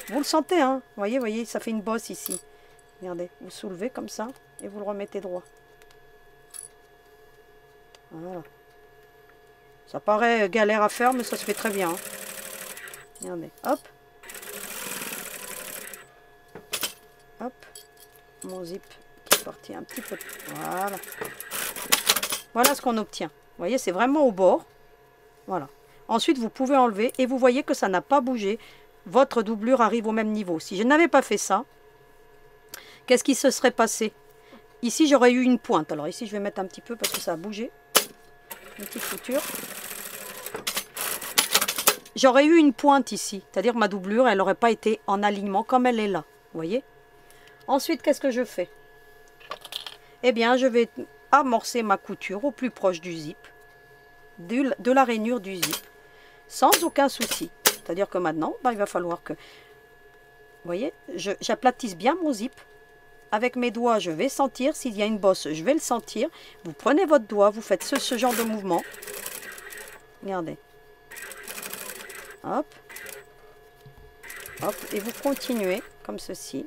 Vous le sentez, hein. Voyez, ça fait une bosse ici. Regardez, vous soulevez comme ça et vous le remettez droit. Voilà. Ça paraît galère à faire, mais ça se fait très bien. Hein. Regardez, hop. Hop. Mon zip qui est parti un petit peu. Voilà. Voilà ce qu'on obtient. Vous voyez, c'est vraiment au bord. Voilà. Ensuite, vous pouvez enlever et vous voyez que ça n'a pas bougé. Votre doublure arrive au même niveau. Si je n'avais pas fait ça, qu'est-ce qui se serait passé? Ici, j'aurais eu une pointe. Alors ici, je vais mettre un petit peu parce que ça a bougé. Une petite couture. J'aurais eu une pointe ici. C'est-à-dire ma doublure, elle n'aurait pas été en alignement comme elle est là. Vous voyez? Ensuite, qu'est-ce que je fais? Eh bien, je vais amorcer ma couture au plus proche du zip, de la rainure du zip, sans aucun souci. C'est-à-dire que maintenant, il va falloir que, vous voyez, j'aplatisse bien mon zip. Avec mes doigts, je vais sentir. S'il y a une bosse, je vais le sentir. Vous prenez votre doigt, vous faites ce genre de mouvement. Regardez. Hop. Hop. Et vous continuez comme ceci.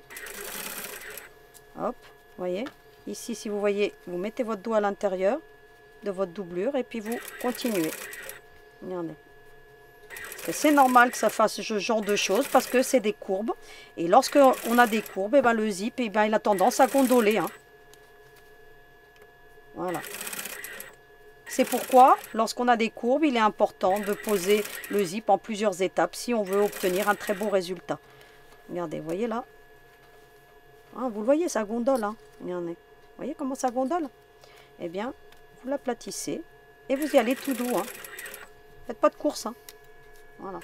Hop. Voyez. Ici, si vous voyez, vous mettez votre doigt à l'intérieur de votre doublure et puis vous continuez. Regardez. C'est normal que ça fasse ce genre de choses parce que c'est des courbes. Et lorsque on a des courbes, et ben le zip il a tendance à gondoler. Hein. Voilà. C'est pourquoi, lorsqu'on a des courbes, il est important de poser le zip en plusieurs étapes si on veut obtenir un très beau résultat. Regardez, vous voyez là. Hein, vous le voyez, ça gondole. Hein. Regardez. Vous voyez comment ça gondole? Eh bien, vous l'aplatissez et vous y allez tout doux. Hein. Faites pas de course, hein. Voilà.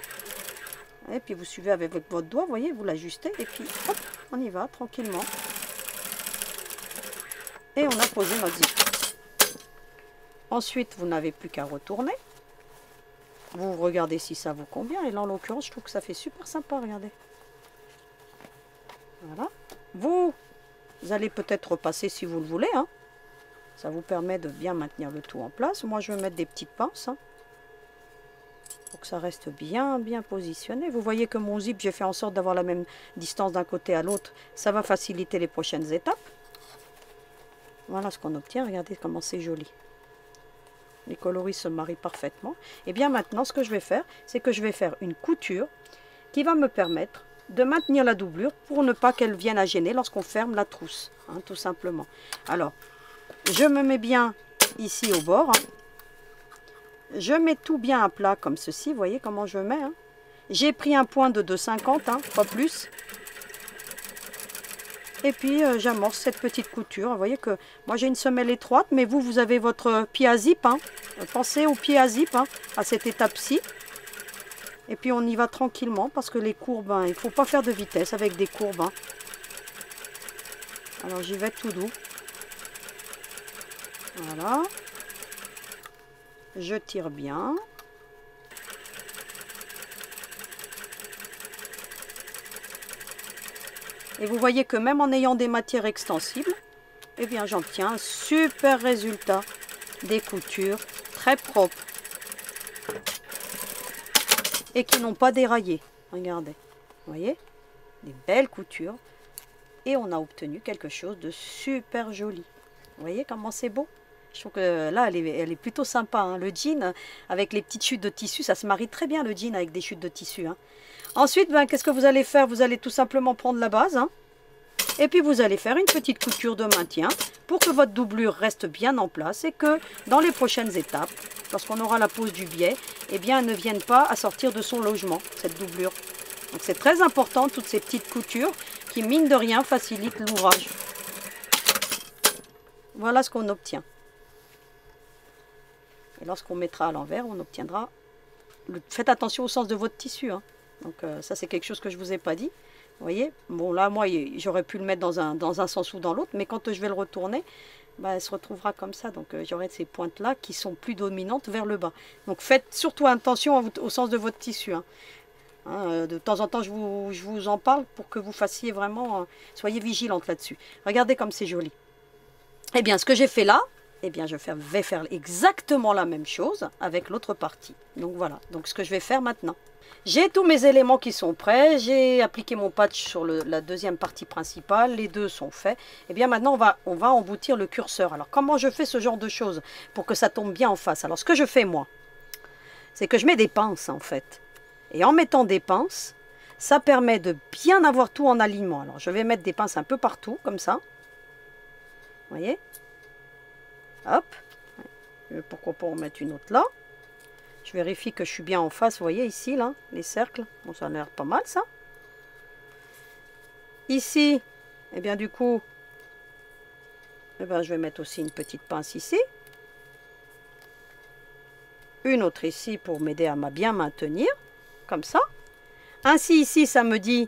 Et puis vous suivez avec votre doigt, vous voyez, vous l'ajustez. Et puis, hop, on y va, tranquillement. Et on a posé notre zip. Ensuite, vous n'avez plus qu'à retourner. Vous regardez si ça vous convient. Et là, en l'occurrence, je trouve que ça fait super sympa, regardez. Voilà. Vous allez peut-être repasser si vous le voulez, hein. Ça vous permet de bien maintenir le tout en place. Moi, je vais mettre des petites pinces, hein, pour que ça reste bien positionné. Vous voyez que mon zip, j'ai fait en sorte d'avoir la même distance d'un côté à l'autre. Ça va faciliter les prochaines étapes. Voilà ce qu'on obtient. Regardez comment c'est joli. Les coloris se marient parfaitement. Et bien maintenant, ce que je vais faire, c'est que je vais faire une couture qui va me permettre de maintenir la doublure pour ne pas qu'elle vienne à gêner lorsqu'on ferme la trousse, hein, tout simplement. Alors, je me mets bien ici au bord, hein. Je mets tout bien à plat comme ceci, vous voyez comment je mets, hein. J'ai pris un point de 2,50, hein, pas plus. Et puis j'amorce cette petite couture. Vous voyez que moi j'ai une semelle étroite, mais vous avez votre pied à zip, hein. Pensez au pied à zip, hein, à cette étape-ci. Et puis on y va tranquillement parce que les courbes, hein, il ne faut pas faire de vitesse avec des courbes, hein. Alors j'y vais tout doux. Voilà. Je tire bien. Et vous voyez que même en ayant des matières extensibles, eh bien j'obtiens un super résultat. Des coutures très propres. Et qui n'ont pas déraillé. Regardez. Vous voyez? Des belles coutures. Et on a obtenu quelque chose de super joli. Vous voyez comment c'est beau? Je trouve que là, elle est plutôt sympa, hein. Le jean, avec les petites chutes de tissu, ça se marie très bien le jean avec des chutes de tissu, hein. Ensuite, ben, qu'est-ce que vous allez faire? Vous allez tout simplement prendre la base, hein, et puis vous allez faire une petite couture de maintien pour que votre doublure reste bien en place et que dans les prochaines étapes, lorsqu'on aura la pose du biais, eh bien, elle ne vienne pas à sortir de son logement, cette doublure. Donc c'est très important, toutes ces petites coutures qui, mine de rien, facilitent l'ouvrage. Voilà ce qu'on obtient. Et lorsqu'on mettra à l'envers, on obtiendra... Faites attention au sens de votre tissu, hein. Donc ça, c'est quelque chose que je ne vous ai pas dit. Vous voyez? Bon, là, moi, j'aurais pu le mettre dans un sens ou dans l'autre. Mais quand je vais le retourner, bah, elle se retrouvera comme ça. Donc j'aurai ces pointes-là qui sont plus dominantes vers le bas. Donc faites surtout attention au sens de votre tissu, hein. De temps en temps, je vous en parle pour que vous fassiez vraiment... soyez vigilante là-dessus. Regardez comme c'est joli. Eh bien, ce que j'ai fait là, eh bien, vais faire exactement la même chose avec l'autre partie. Donc voilà, donc ce que je vais faire maintenant. J'ai tous mes éléments qui sont prêts, j'ai appliqué mon patch sur la deuxième partie principale, les deux sont faits. Eh bien maintenant, on va emboutir le curseur. Alors comment je fais ce genre de choses pour que ça tombe bien en face? Alors ce que je fais moi, c'est que je mets des pinces en fait. Et en mettant des pinces, ça permet de bien avoir tout en alignement. Alors je vais mettre des pinces un peu partout, comme ça. Vous voyez? Hop. Pourquoi pas en mettre une autre là? Je vérifie que je suis bien en face, vous voyez ici, là, les cercles. Bon, ça a l'air pas mal, ça. Ici, eh bien, du coup, eh bien, je vais mettre aussi une petite pince ici. Une autre ici pour m'aider à bien maintenir, comme ça. Ainsi, ici, ça me dit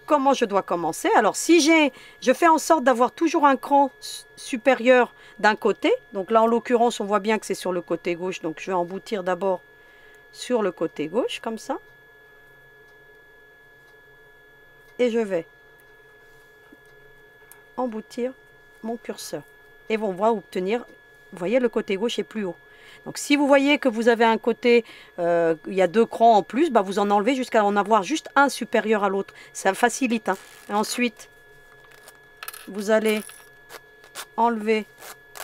comment je dois commencer. Alors, si je fais en sorte d'avoir toujours un cran supérieur d'un côté. Donc là, en l'occurrence, on voit bien que c'est sur le côté gauche. Donc, je vais emboutir d'abord sur le côté gauche, comme ça. Et je vais emboutir mon curseur. Et on va obtenir, vous voyez, le côté gauche est plus haut. Donc, si vous voyez que vous avez un côté, il y a deux crans en plus, bah, vous en enlevez jusqu'à en avoir juste un supérieur à l'autre. Ça facilite, hein. Et ensuite, vous allez enlever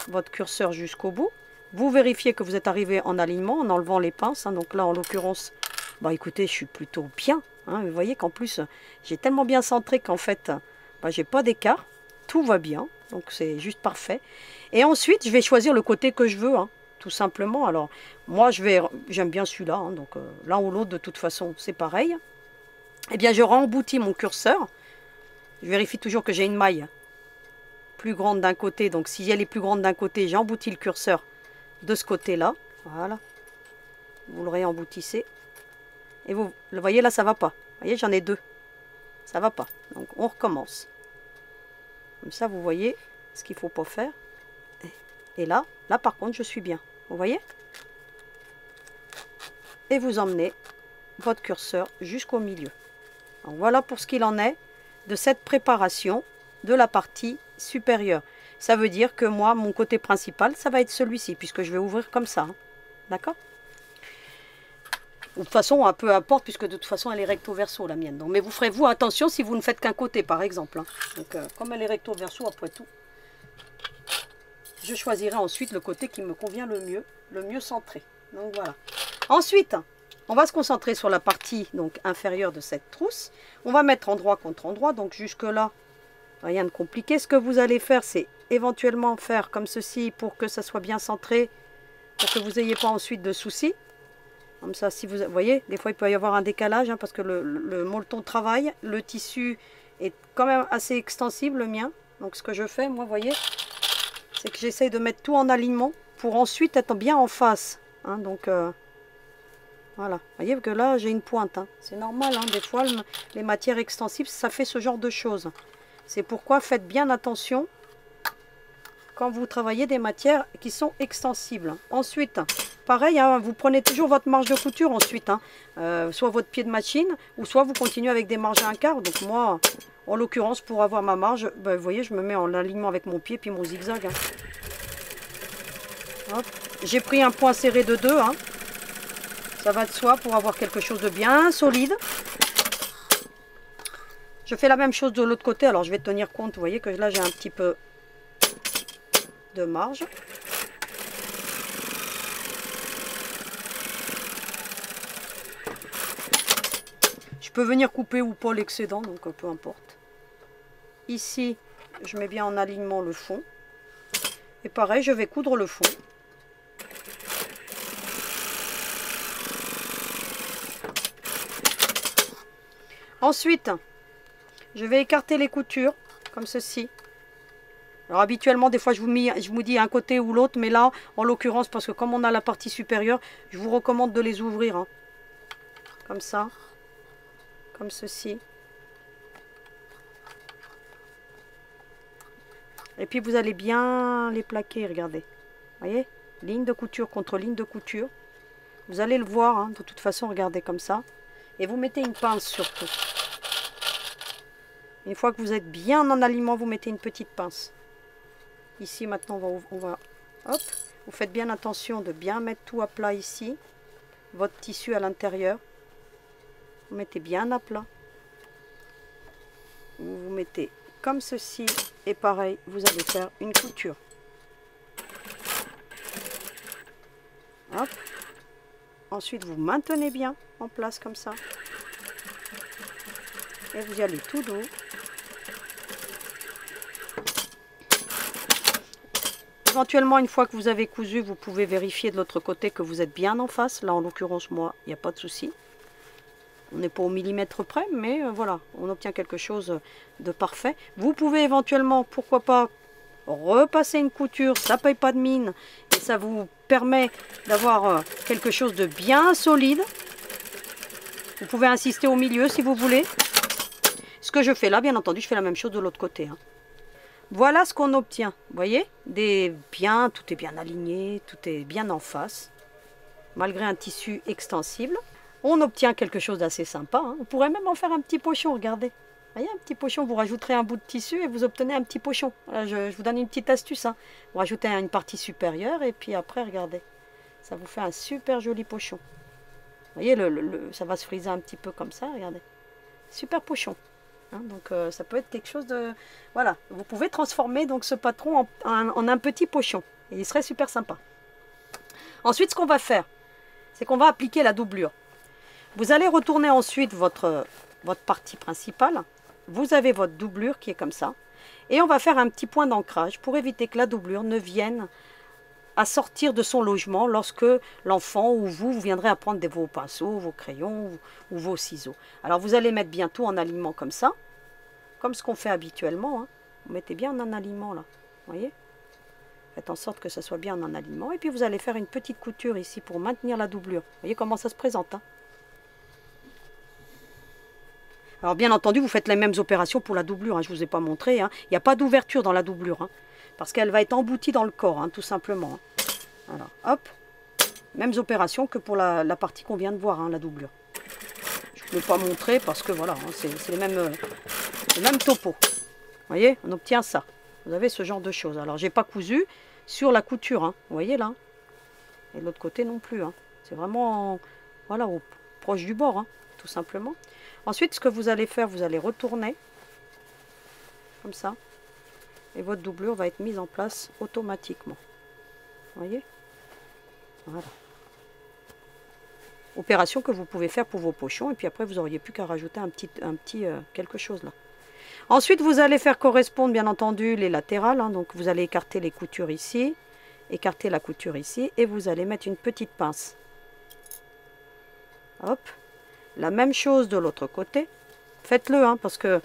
votre curseur jusqu'au bout. Vous vérifiez que vous êtes arrivé en alignement en enlevant les pinces, hein. Donc là, en l'occurrence, bah écoutez, je suis plutôt bien, hein. Vous voyez qu'en plus, j'ai tellement bien centré qu'en fait, bah, j'ai pas d'écart. Tout va bien. Donc c'est juste parfait. Et ensuite, je vais choisir le côté que je veux, hein, tout simplement. Alors, moi, j'aime bien celui-là. Hein, donc l'un ou l'autre, de toute façon, c'est pareil. Eh bien, je remboutis mon curseur. Je vérifie toujours que j'ai une maille plus grande d'un côté. Donc, si elle est plus grande d'un côté, j'emboutis le curseur de ce côté-là. Voilà. vous le réemboutissez. Et vous le voyez là, ça va pas. Vous voyez, j'en ai 2. Ça va pas. Donc on recommence. Comme ça, vous voyez ce qu'il ne faut pas faire. Et là par contre, je suis bien. Vous voyez? Et vous emmenez votre curseur jusqu'au milieu. Donc voilà pour ce qu'il en est de cette préparation de la partie supérieure. Ça veut dire que moi, mon côté principal, ça va être celui-ci, puisque je vais ouvrir comme ça. Hein. D'accord? De toute façon, peu importe, puisque de toute façon, elle est recto verso, la mienne. Donc, mais vous ferez, vous, attention si vous ne faites qu'un côté, par exemple. Hein. Donc, comme elle est recto verso, après tout, je choisirai ensuite le côté qui me convient le mieux centré. Donc, voilà. Ensuite, on va se concentrer sur la partie donc, inférieure de cette trousse. On va mettre endroit contre endroit, donc jusque-là, rien de compliqué. Ce que vous allez faire, c'est éventuellement faire comme ceci pour que ça soit bien centré, pour que vous n'ayez pas ensuite de soucis. Comme ça, si vous voyez, des fois il peut y avoir un décalage, hein, parce que le molleton travaille, le tissu est quand même assez extensible, le mien. Donc ce que je fais, moi, vous voyez, c'est que j'essaye de mettre tout en alignement pour ensuite être bien en face. Hein, donc voilà, vous voyez que là j'ai une pointe. Hein. C'est normal, hein, des fois les matières extensibles, ça fait ce genre de choses. C'est pourquoi faites bien attention quand vous travaillez des matières qui sont extensibles. Ensuite, pareil, hein, vous prenez toujours votre marge de couture ensuite, hein, soit votre pied de machine, ou soit vous continuez avec des marges à 1/4. Donc moi, en l'occurrence, pour avoir ma marge, ben, vous voyez, je me mets en alignement avec mon pied, puis mon zigzag. Hein. J'ai pris un point serré de 2, hein. Ça va de soi pour avoir quelque chose de bien solide. Je fais la même chose de l'autre côté, alors je vais tenir compte, vous voyez que là j'ai un petit peu de marge. Je peux venir couper ou pas l'excédent, donc peu importe. Ici, je mets bien en alignement le fond. Et pareil, je vais coudre le fond. Ensuite, je vais écarter les coutures, comme ceci. Alors habituellement, des fois, je vous dis un côté ou l'autre, mais là, en l'occurrence, parce que comme on a la partie supérieure, je vous recommande de les ouvrir. Hein. Comme ça, comme ceci. Et puis, vous allez bien les plaquer, regardez. Vous voyez? Ligne de couture contre ligne de couture. Vous allez le voir, hein, de toute façon, regardez comme ça. Et vous mettez une pince surtout. Une fois que vous êtes bien en alignement, vous mettez une petite pince. Ici, maintenant, on va hop, vous faites bien attention de bien mettre tout à plat ici. Votre tissu à l'intérieur. Vous mettez bien à plat. Vous mettez comme ceci. Et pareil, vous allez faire une couture. Hop. Ensuite, vous maintenez bien en place comme ça. Et vous y allez tout doux. Éventuellement, une fois que vous avez cousu, vous pouvez vérifier de l'autre côté que vous êtes bien en face. Là, en l'occurrence, moi, il n'y a pas de souci. On n'est pas au millimètre près, mais voilà, on obtient quelque chose de parfait. Vous pouvez éventuellement, pourquoi pas, repasser une couture. Ça ne paye pas de mine. Et ça vous permet d'avoir quelque chose de bien solide. Vous pouvez insister au milieu si vous voulez. Ce que je fais là, bien entendu, je fais la même chose de l'autre côté. Hein. Voilà ce qu'on obtient. Vous voyez, tout est bien aligné, tout est bien en face. Malgré un tissu extensible, on obtient quelque chose d'assez sympa. Hein. On pourrait même en faire un petit pochon, regardez. Vous voyez, un petit pochon, vous rajouterez un bout de tissu et vous obtenez un petit pochon. Voilà, je vous donne une petite astuce. Hein. Vous rajoutez une partie supérieure et puis après, regardez. Ça vous fait un super joli pochon. Vous voyez, ça va se friser un petit peu comme ça, regardez. Super pochon. Hein, donc ça peut être quelque chose de... Voilà, vous pouvez transformer donc ce patron en un petit pochon. Et il serait super sympa. Ensuite, ce qu'on va faire, c'est qu'on va appliquer la doublure. Vous allez retourner ensuite votre partie principale. Vous avez votre doublure qui est comme ça. Et on va faire un petit point d'ancrage pour éviter que la doublure ne vienne à sortir de son logement lorsque l'enfant ou vous viendrez à prendre vos pinceaux, vos crayons ou vos ciseaux. Alors vous allez mettre bien tout en alignement comme ça, comme ce qu'on fait habituellement. Hein. Vous mettez bien en alignement là, vous voyez. Faites en sorte que ça soit bien en alignement. Et puis vous allez faire une petite couture ici pour maintenir la doublure. Vous voyez comment ça se présente, hein? Alors bien entendu, vous faites les mêmes opérations pour la doublure, hein, je ne vous ai pas montré. Hein. Il n'y a pas d'ouverture dans la doublure, hein, parce qu'elle va être emboutie dans le corps, hein, tout simplement. Hein. Alors, hop, mêmes opérations que pour la partie qu'on vient de voir, hein, la doublure. Je ne peux pas montrer parce que voilà, hein, c'est les mêmes topos. Vous voyez, on obtient ça. Vous avez ce genre de choses. Alors, j'ai pas cousu sur la couture, hein, vous voyez là. Et de l'autre côté non plus. Hein. C'est vraiment, voilà, proche du bord, hein, tout simplement. Ensuite, ce que vous allez faire, vous allez retourner, comme ça, et votre doublure va être mise en place automatiquement. Vous voyez? Voilà. Opération que vous pouvez faire pour vos pochons, et puis après, vous n'auriez plus qu'à rajouter un petit quelque chose là. Ensuite, vous allez faire correspondre, bien entendu, les latérales. Hein, donc, vous allez écarter les coutures ici, écarter la couture ici, et vous allez mettre une petite pince. Hop. La même chose de l'autre côté. Faites-le, hein, parce que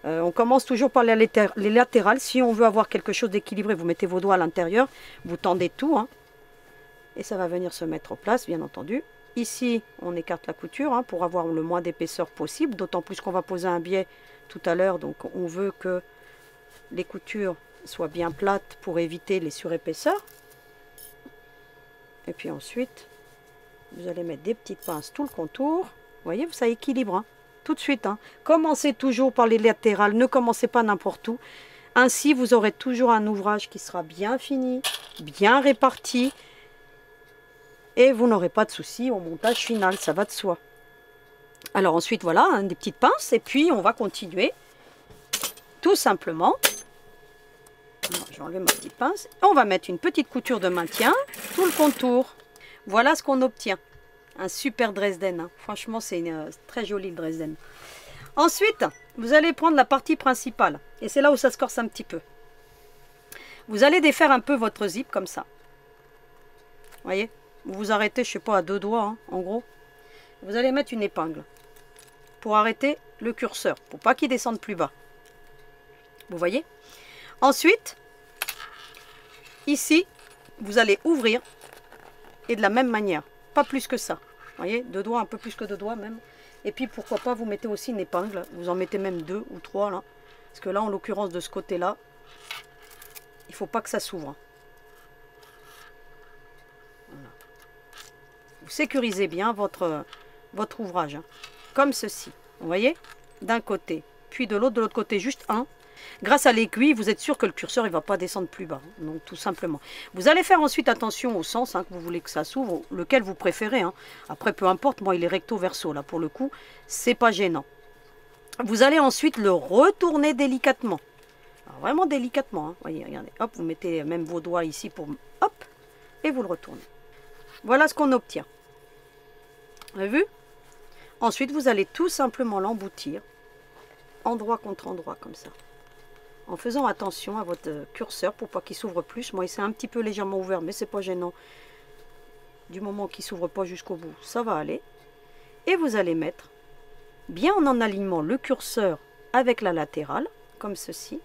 on commence toujours par les latérales. Si on veut avoir quelque chose d'équilibré, vous mettez vos doigts à l'intérieur, vous tendez tout, hein, et ça va venir se mettre en place, bien entendu. Ici, on écarte la couture, hein, pour avoir le moins d'épaisseur possible, d'autant plus qu'on va poser un biais tout à l'heure, donc on veut que les coutures soient bien plates pour éviter les surépaisseurs. Et puis ensuite, vous allez mettre des petites pinces tout le contour. Vous voyez, ça équilibre, hein, tout de suite. Hein. Commencez toujours par les latérales, ne commencez pas n'importe où. Ainsi, vous aurez toujours un ouvrage qui sera bien fini, bien réparti. Et vous n'aurez pas de soucis au montage final, ça va de soi. Alors ensuite, voilà, hein, des petites pinces. Et puis, on va continuer, tout simplement. Alors, je vais enlever ma petite pince. On va mettre une petite couture de maintien, tout le contour. Voilà ce qu'on obtient. Un super Dresden, hein. Franchement c'est très joli le Dresden. Ensuite, vous allez prendre la partie principale. Et c'est là où ça se corse un petit peu. Vous allez défaire un peu votre zip comme ça. Vous voyez? Vous vous arrêtez, je sais pas, à 2 doigts, hein, en gros. Vous allez mettre une épingle pour arrêter le curseur, pour pas qu'il descende plus bas. Vous voyez? Ensuite, ici, vous allez ouvrir et de la même manière. Pas plus que ça. Vous voyez, 2 doigts, un peu plus que 2 doigts même. Et puis pourquoi pas, vous mettez aussi une épingle. Vous en mettez même 2 ou 3 là. Parce que là, en l'occurrence, de ce côté-là, il ne faut pas que ça s'ouvre. Voilà. Vous sécurisez bien votre ouvrage. Hein. Comme ceci. Vous voyez, d'un côté, puis de l'autre côté, juste un. Grâce à l'aiguille, vous êtes sûr que le curseur ne va pas descendre plus bas. Donc tout simplement. Vous allez faire ensuite attention au sens, hein, que vous voulez que ça s'ouvre, lequel vous préférez. Hein. Après, peu importe, moi il est recto verso. Là, pour le coup, c'est pas gênant. Vous allez ensuite le retourner délicatement. Alors, vraiment délicatement. Hein. Voyez, regardez. Hop, vous mettez même vos doigts ici pour... Hop, et vous le retournez. Voilà ce qu'on obtient. Vous avez vu? Ensuite, vous allez tout simplement l'emboutir. Endroit contre endroit, comme ça. En faisant attention à votre curseur pour pas qu'il s'ouvre plus. Moi, il s'est un petit peu légèrement ouvert, mais c'est pas gênant. Du moment qu'il s'ouvre pas jusqu'au bout, ça va aller. Et vous allez mettre bien en alignement le curseur avec la latérale, comme ceci.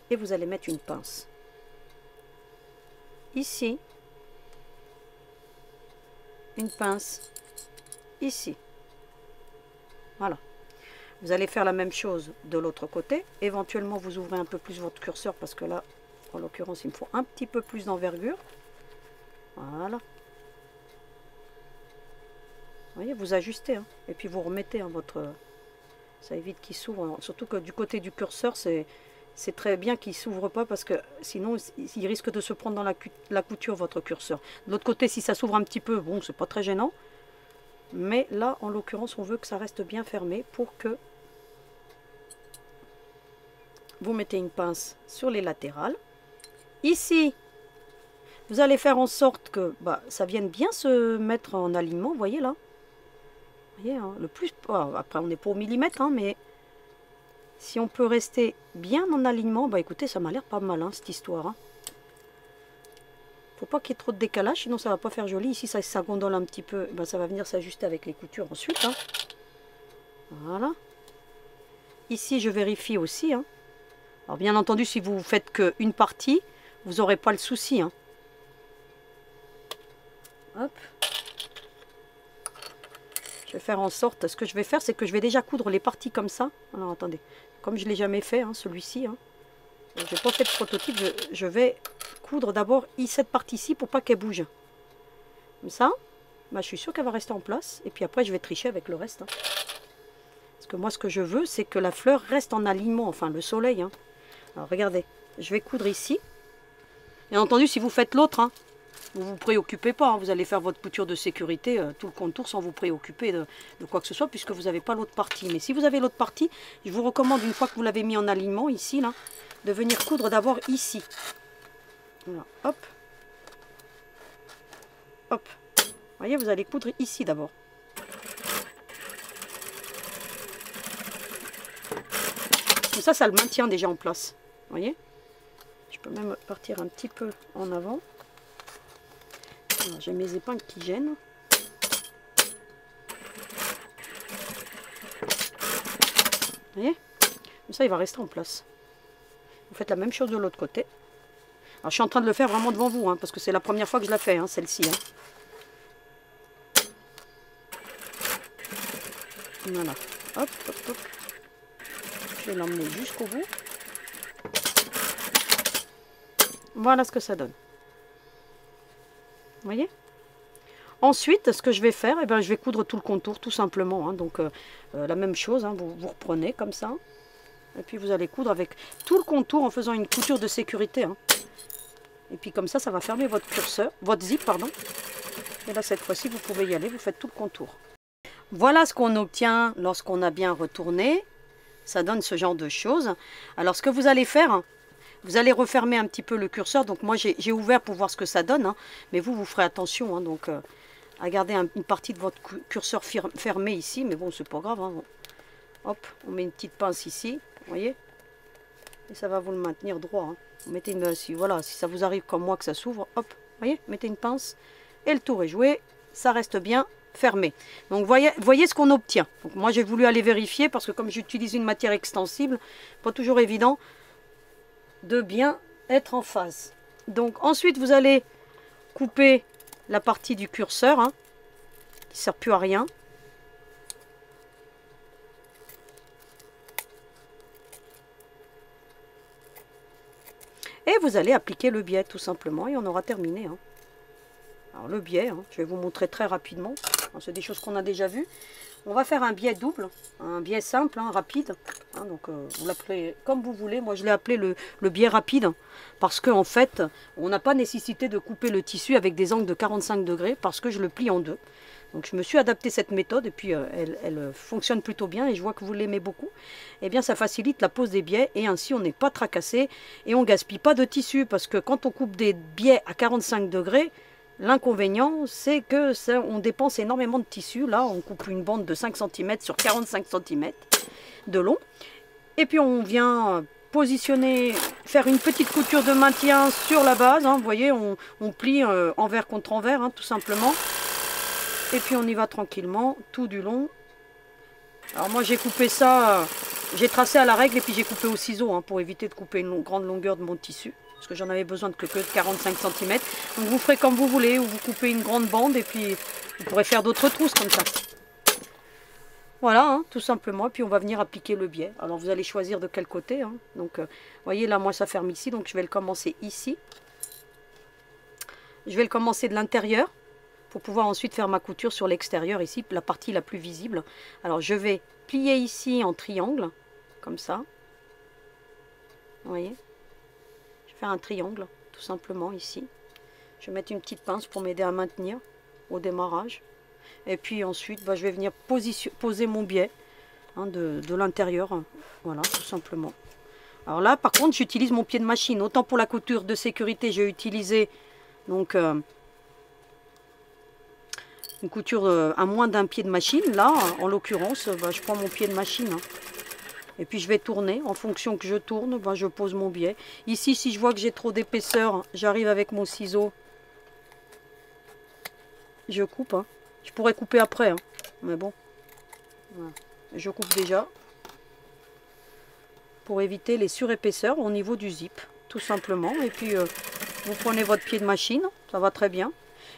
Et vous allez mettre une pince. Ici. Une pince. Ici. Voilà. Vous allez faire la même chose de l'autre côté. Éventuellement, vous ouvrez un peu plus votre curseur parce que là, en l'occurrence, il me faut un petit peu plus d'envergure. Voilà. Vous voyez, vous ajustez. Hein, et puis, vous remettez hein, votre... Ça évite qu'il s'ouvre. Surtout que du côté du curseur, c'est très bien qu'il ne s'ouvre pas parce que sinon, il risque de se prendre dans la couture, votre curseur. De l'autre côté, si ça s'ouvre un petit peu, bon, c'est pas très gênant. Mais là, en l'occurrence, on veut que ça reste bien fermé pour que vous mettez une pince sur les latérales. Ici, vous allez faire en sorte que ça vienne bien se mettre en alignement. Vous voyez là? Vous voyez, hein, le plus... après, on n'est pas au millimètre, hein, mais si on peut rester bien en alignement, écoutez, ça m'a l'air pas mal, hein, cette histoire. Hein. Faut pas qu'il y ait trop de décalage, sinon ça va pas faire joli. Ici, ça gondole un petit peu. Ça va venir s'ajuster avec les coutures ensuite. Hein. Voilà. Ici, je vérifie aussi. Hein. Alors, bien entendu, si vous faites qu'une partie, vous n'aurez pas le souci. Hein. Hop. Je vais faire en sorte, ce que je vais faire, c'est que je vais déjà coudre les parties comme ça. Alors attendez, comme je ne l'ai jamais fait, hein, celui-ci, hein, je n'ai pas fait de prototype, je vais coudre d'abord cette partie-ci pour pas qu'elle bouge. Comme ça, bah, je suis sûre qu'elle va rester en place. Et puis après, je vais tricher avec le reste. Hein. Parce que moi, ce que je veux, c'est que la fleur reste en alignement, enfin le soleil. Hein. Alors regardez, je vais coudre ici. Bien entendu, si vous faites l'autre, hein, vous ne vous préoccupez pas. Hein, vous allez faire votre couture de sécurité, tout le contour, sans vous préoccuper de quoi que ce soit, puisque vous n'avez pas l'autre partie. Mais si vous avez l'autre partie, je vous recommande, une fois que vous l'avez mis en alignement, ici, là, de venir coudre d'abord ici. Voilà, hop. Hop. Vous voyez, vous allez coudre ici d'abord. Comme ça le maintient déjà en place. Vous voyez? Je peux même partir un petit peu en avant. J'ai mes épingles qui gênent. Vous voyez? Comme ça, il va rester en place. Vous faites la même chose de l'autre côté. Alors, je suis en train de le faire vraiment devant vous, hein, parce que c'est la première fois que je la fais, hein, celle-ci. Hein. Voilà. Hop, hop, hop. Je vais l'emmener jusqu'au bout. Voilà ce que ça donne. Vous voyez? Ensuite, ce que je vais faire, eh ben, je vais coudre tout le contour, tout simplement. Hein. Donc, la même chose, hein, vous reprenez comme ça. Et puis, vous allez coudre avec tout le contour en faisant une couture de sécurité. Hein. Et puis, comme ça, ça va fermer votre curseur, votre zip, pardon. Et là, cette fois-ci, vous pouvez y aller, vous faites tout le contour. Voilà ce qu'on obtient lorsqu'on a bien retourné. Ça donne ce genre de choses. Alors, ce que vous allez faire, vous allez refermer un petit peu le curseur. Donc, moi, j'ai ouvert pour voir ce que ça donne. Hein. Mais vous ferez attention. Hein, donc, à garder une partie de votre curseur fermé ici. Mais bon, c'est pas grave. Hein. Hop, on met une petite pince ici. Vous voyez? Et ça va vous le maintenir droit. Hein. Vous mettez une, si ça vous arrive comme moi que ça s'ouvre, hop, vous voyez, mettez une pince. Et le tour est joué. Ça reste bien fermé. Donc voyez ce qu'on obtient. Donc moi j'ai voulu aller vérifier parce que comme j'utilise une matière extensible, pas toujours évident de bien être en phase. Donc ensuite vous allez couper la partie du curseur hein, qui ne sert plus à rien. Et vous allez appliquer le biais tout simplement et on aura terminé. Hein. Alors le biais, hein, je vais vous montrer très rapidement. C'est des choses qu'on a déjà vues. On va faire un biais double, un biais simple, hein, rapide. Hein, donc vous l'appelez comme vous voulez. Moi je l'ai appelé le biais rapide parce qu'en fait on n'a pas nécessité de couper le tissu avec des angles de 45 degrés parce que je le plie en deux. Donc je me suis adapté cette méthode et puis elle fonctionne plutôt bien et je vois que vous l'aimez beaucoup. Eh bien ça facilite la pose des biais et ainsi on n'est pas tracassé et on gaspille pas de tissu parce que quand on coupe des biais à 45 degrés, l'inconvénient, c'est que on dépense énormément de tissu. Là, on coupe une bande de 5 cm sur 45 cm de long. Et puis, on vient positionner, faire une petite couture de maintien sur la base. Hein. Vous voyez, on plie envers contre envers, hein, tout simplement. Et puis, on y va tranquillement, tout du long. Alors, moi, j'ai coupé ça, j'ai tracé à la règle et puis j'ai coupé au ciseau hein, pour éviter de couper une grande longueur de mon tissu. Parce que j'en avais besoin que de 45 cm. Donc vous ferez comme vous voulez, ou vous coupez une grande bande et puis vous pourrez faire d'autres trousses comme ça. Voilà, hein, tout simplement. Et puis on va venir appliquer le biais. Alors vous allez choisir de quel côté. Hein. Donc vous voyez là, moi ça ferme ici, donc je vais le commencer ici. Je vais le commencer de l'intérieur pour pouvoir ensuite faire ma couture sur l'extérieur ici, la partie la plus visible. Alors je vais plier ici en triangle, comme ça. Vous voyez ? Un triangle tout simplement ici. Je vais mettre une petite pince pour m'aider à maintenir au démarrage et puis ensuite je vais venir poser mon biais hein, de l'intérieur, voilà tout simplement. Alors là par contre j'utilise mon pied de machine, autant pour la couture de sécurité j'ai utilisé donc une couture à moins d'un pied de machine. Là en l'occurrence je prends mon pied de machine hein. Et puis je vais tourner, en fonction que je tourne, je pose mon biais. Ici, si je vois que j'ai trop d'épaisseur, j'arrive avec mon ciseau. Je coupe. Hein. Je pourrais couper après, hein. Mais bon. Voilà. Je coupe déjà. Pour éviter les surépaisseurs au niveau du zip, tout simplement. Et puis vous prenez votre pied de machine, ça va très bien.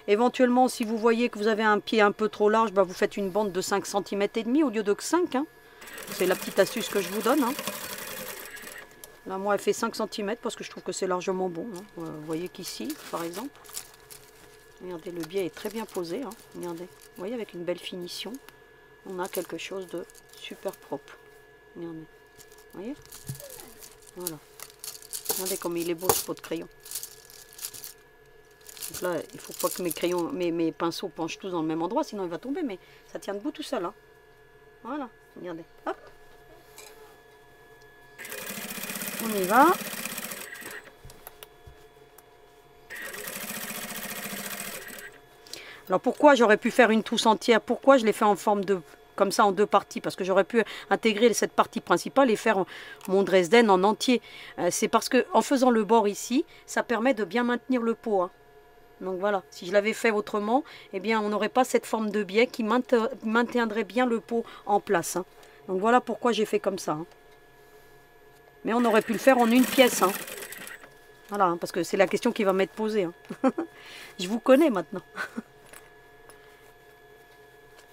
Éventuellement, si vous voyez que vous avez un pied un peu trop large, bah, vous faites une bande de 5 cm et demi au lieu de 5. Hein. C'est la petite astuce que je vous donne. Hein. Là, moi, elle fait 5 cm parce que je trouve que c'est largement bon. Hein. Vous voyez qu'ici, par exemple, regardez, le biais est très bien posé. Hein. Regardez, vous voyez, avec une belle finition, on a quelque chose de super propre. Regardez, vous voyez, voilà. Regardez comme il est beau ce pot de crayon. Donc là, il ne faut pas que mes crayons, mes pinceaux penchent tous dans le même endroit, sinon il va tomber, mais ça tient debout tout seul. Hein. Voilà, regardez, hop. On y va. Alors pourquoi j'aurais pu faire une trousse entière? Pourquoi je l'ai fait en forme de... comme ça en 2 parties, parce que j'aurais pu intégrer cette partie principale et faire mon Dresden en entier. C'est parce que en faisant le bord ici, ça permet de bien maintenir le pot. Hein. Donc voilà, si je l'avais fait autrement, eh bien on n'aurait pas cette forme de biais qui maintiendrait bien le pot en place. Hein. Donc voilà pourquoi j'ai fait comme ça. Hein. Mais on aurait pu le faire en une pièce. Hein. Voilà, hein, parce que c'est la question qui va m'être posée. Hein. Je vous connais maintenant.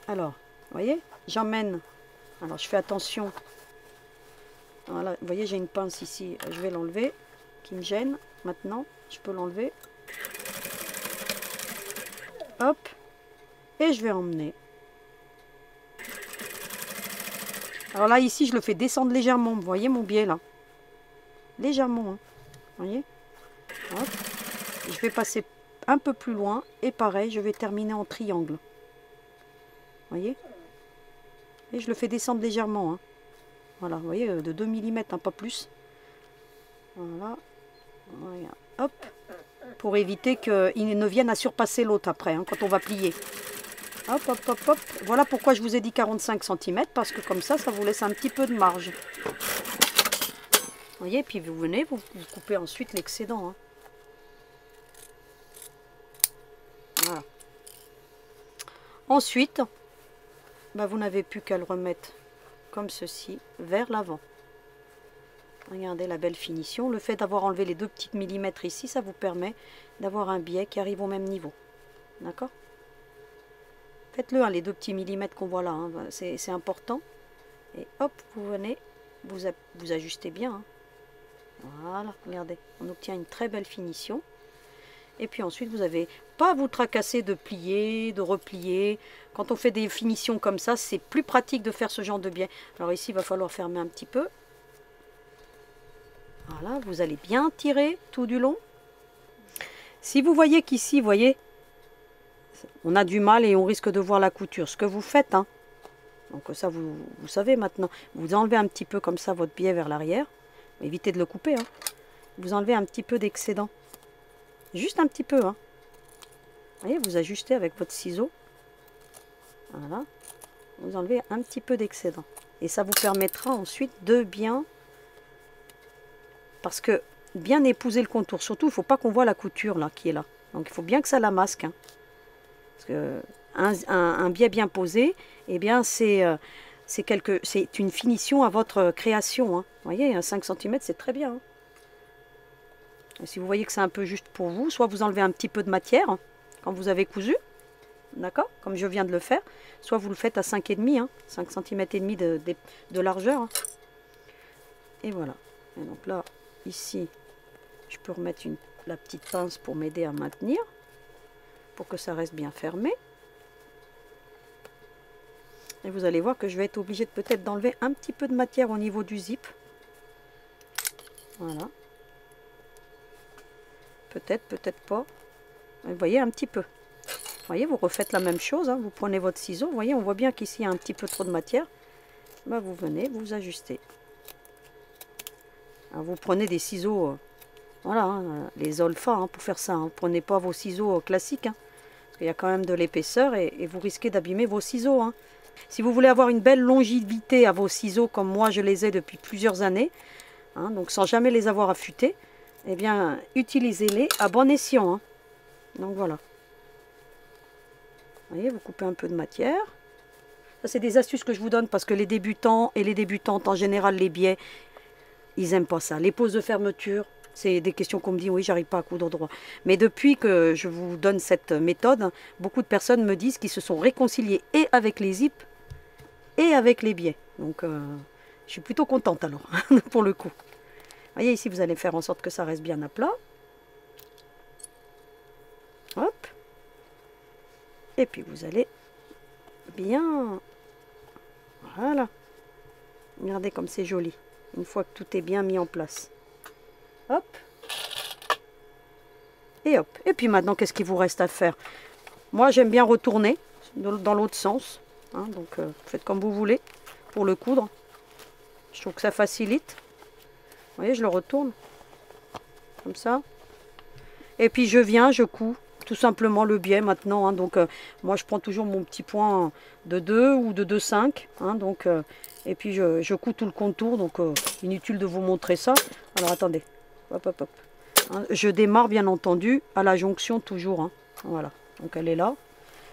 Alors, vous voyez, j'emmène. Alors je fais attention. Voilà, vous voyez, j'ai une pince ici. Je vais l'enlever, qui me gêne. Maintenant, je peux l'enlever. Hop, et je vais emmener. Alors là, ici, je le fais descendre légèrement. Vous voyez mon biais là? Légèrement. Hein. Vous voyez? Hop. Je vais passer un peu plus loin. Et pareil, je vais terminer en triangle. Vous voyez? Et je le fais descendre légèrement. Hein. Voilà, vous voyez, de 2 mm, hein, pas plus. Voilà. Voilà. Hop. Pour éviter qu'il ne vienne à surpasser l'autre après, hein, quand on va plier. Hop, hop, hop, hop. Voilà pourquoi je vous ai dit 45 cm, parce que comme ça, ça vous laisse un petit peu de marge. Vous voyez, puis vous venez, vous coupez ensuite l'excédent. Hein. Voilà. Ensuite, bah, vous n'avez plus qu'à le remettre comme ceci, vers l'avant. Regardez la belle finition. Le fait d'avoir enlevé les 2 petits millimètres ici, ça vous permet d'avoir un biais qui arrive au même niveau. D'accord? Faites-le, hein, les 2 petits millimètres qu'on voit là. Hein, c'est important. Et hop, vous venez, vous ajustez bien. Hein. Voilà, regardez. On obtient une très belle finition. Et puis ensuite, vous n'avez pas à vous tracasser de plier, de replier. Quand on fait des finitions comme ça, c'est plus pratique de faire ce genre de biais. Alors ici, il va falloir fermer un petit peu. Voilà, vous allez bien tirer tout du long. Si vous voyez qu'ici, vous voyez, on a du mal et on risque de voir la couture. Ce que vous faites, hein, donc ça vous savez maintenant, vous enlevez un petit peu comme ça votre biais vers l'arrière. Évitez de le couper. Hein. Vous enlevez un petit peu d'excédent. Juste un petit peu. Hein. Vous voyez, vous ajustez avec votre ciseau. Voilà. Vous enlevez un petit peu d'excédent. Et ça vous permettra ensuite de bien... Parce que bien épouser le contour. Surtout, il ne faut pas qu'on voit la couture là qui est là. Donc il faut bien que ça la masque. Hein. Parce que un biais bien posé, eh bien c'est une finition à votre création. Hein. Vous voyez, 5 cm, c'est très bien. Hein. Et si vous voyez que c'est un peu juste pour vous, soit vous enlevez un petit peu de matière hein, quand vous avez cousu. D'accord? Comme je viens de le faire. Soit vous le faites à 5,5, hein, 5 cm et demi de largeur. Hein. Et voilà. Et donc là, ici, je peux remettre la petite pince pour m'aider à maintenir, pour que ça reste bien fermé. Et vous allez voir que je vais être obligée de peut-être d'enlever un petit peu de matière au niveau du zip. Voilà. Peut-être, peut-être pas. Vous voyez, un petit peu. Vous voyez, vous refaites la même chose. Hein. Vous prenez votre ciseau. Vous voyez, on voit bien qu'ici, il y a un petit peu trop de matière. Ben, vous venez, vous ajustez. Alors, vous prenez des ciseaux, voilà, hein, les Olfa hein, pour faire ça. Hein. Prenez pas vos ciseaux classiques. Hein, parce qu'il y a quand même de l'épaisseur et vous risquez d'abîmer vos ciseaux. Hein. Si vous voulez avoir une belle longévité à vos ciseaux, comme moi je les ai depuis plusieurs années, hein, donc sans jamais les avoir affûtés, eh bien, utilisez-les à bon escient. Hein. Donc voilà. Vous voyez, vous coupez un peu de matière. Ça, c'est des astuces que je vous donne parce que les débutants et les débutantes, en général, les biais, ils n'aiment pas ça. Les poses de fermeture, C'est des questions qu'on me dit, oui, j'arrive pas à coudre droit. Mais depuis que je vous donne cette méthode, beaucoup de personnes me disent qu'ils se sont réconciliés et avec les zips et avec les biais. Donc, je suis plutôt contente alors, pour le coup. Vous voyez, ici, vous allez faire en sorte que ça reste bien à plat. Hop. Et puis, vous allez bien... Voilà. Regardez comme c'est joli. Une fois que tout est bien mis en place. Hop. Et hop. Et puis maintenant, qu'est-ce qu'il vous reste à faire? Moi, j'aime bien retourner dans l'autre sens. Hein, donc, faites comme vous voulez pour le coudre. Je trouve que ça facilite. Vous voyez, je le retourne. Comme ça. Et puis, je viens, je couds tout simplement le biais maintenant. Hein, donc, moi, je prends toujours mon petit point de 2 ou de 2,5. Hein, donc, et puis, je couds tout le contour. Donc, inutile de vous montrer ça. Alors, attendez. Hop, hop, hop. Hein, je démarre, bien entendu, à la jonction toujours. Hein, voilà. Donc, elle est là.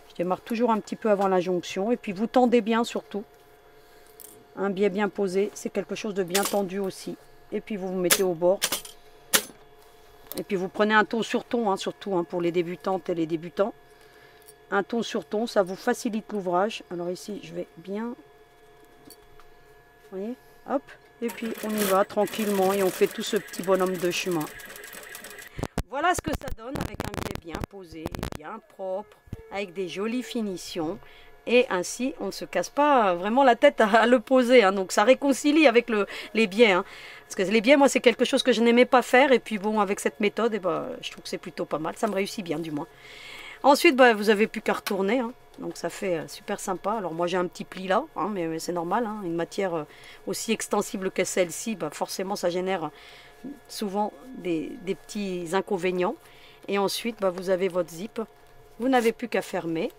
Je démarre toujours un petit peu avant la jonction. Et puis, vous tendez bien surtout. Un biais bien posé. C'est quelque chose de bien tendu aussi. Et puis, vous vous mettez au bord. Et puis, vous prenez un ton sur ton, hein, surtout hein, pour les débutantes et les débutants. Un ton sur ton, ça vous facilite l'ouvrage. Alors ici, je vais bien... Vous voyez? Hop. Et puis, on y va tranquillement et on fait tout ce petit bonhomme de chemin. Voilà ce que ça donne avec un biais bien posé, bien propre, avec des jolies finitions. Et ainsi, on ne se casse pas vraiment la tête à le poser. Hein. Donc, ça réconcilie avec les biais. Hein. Parce que les biais, moi, c'est quelque chose que je n'aimais pas faire. Et puis, bon, avec cette méthode, eh ben, je trouve que c'est plutôt pas mal. Ça me réussit bien, du moins. Ensuite, bah, vous n'avez plus qu'à retourner. Hein. Donc, ça fait super sympa. Alors, moi, j'ai un petit pli là. Hein, mais c'est normal. Hein. Une matière aussi extensible que celle-ci, bah, forcément, ça génère souvent des petits inconvénients. Et ensuite, bah, vous avez votre zip. Vous n'avez plus qu'à fermer.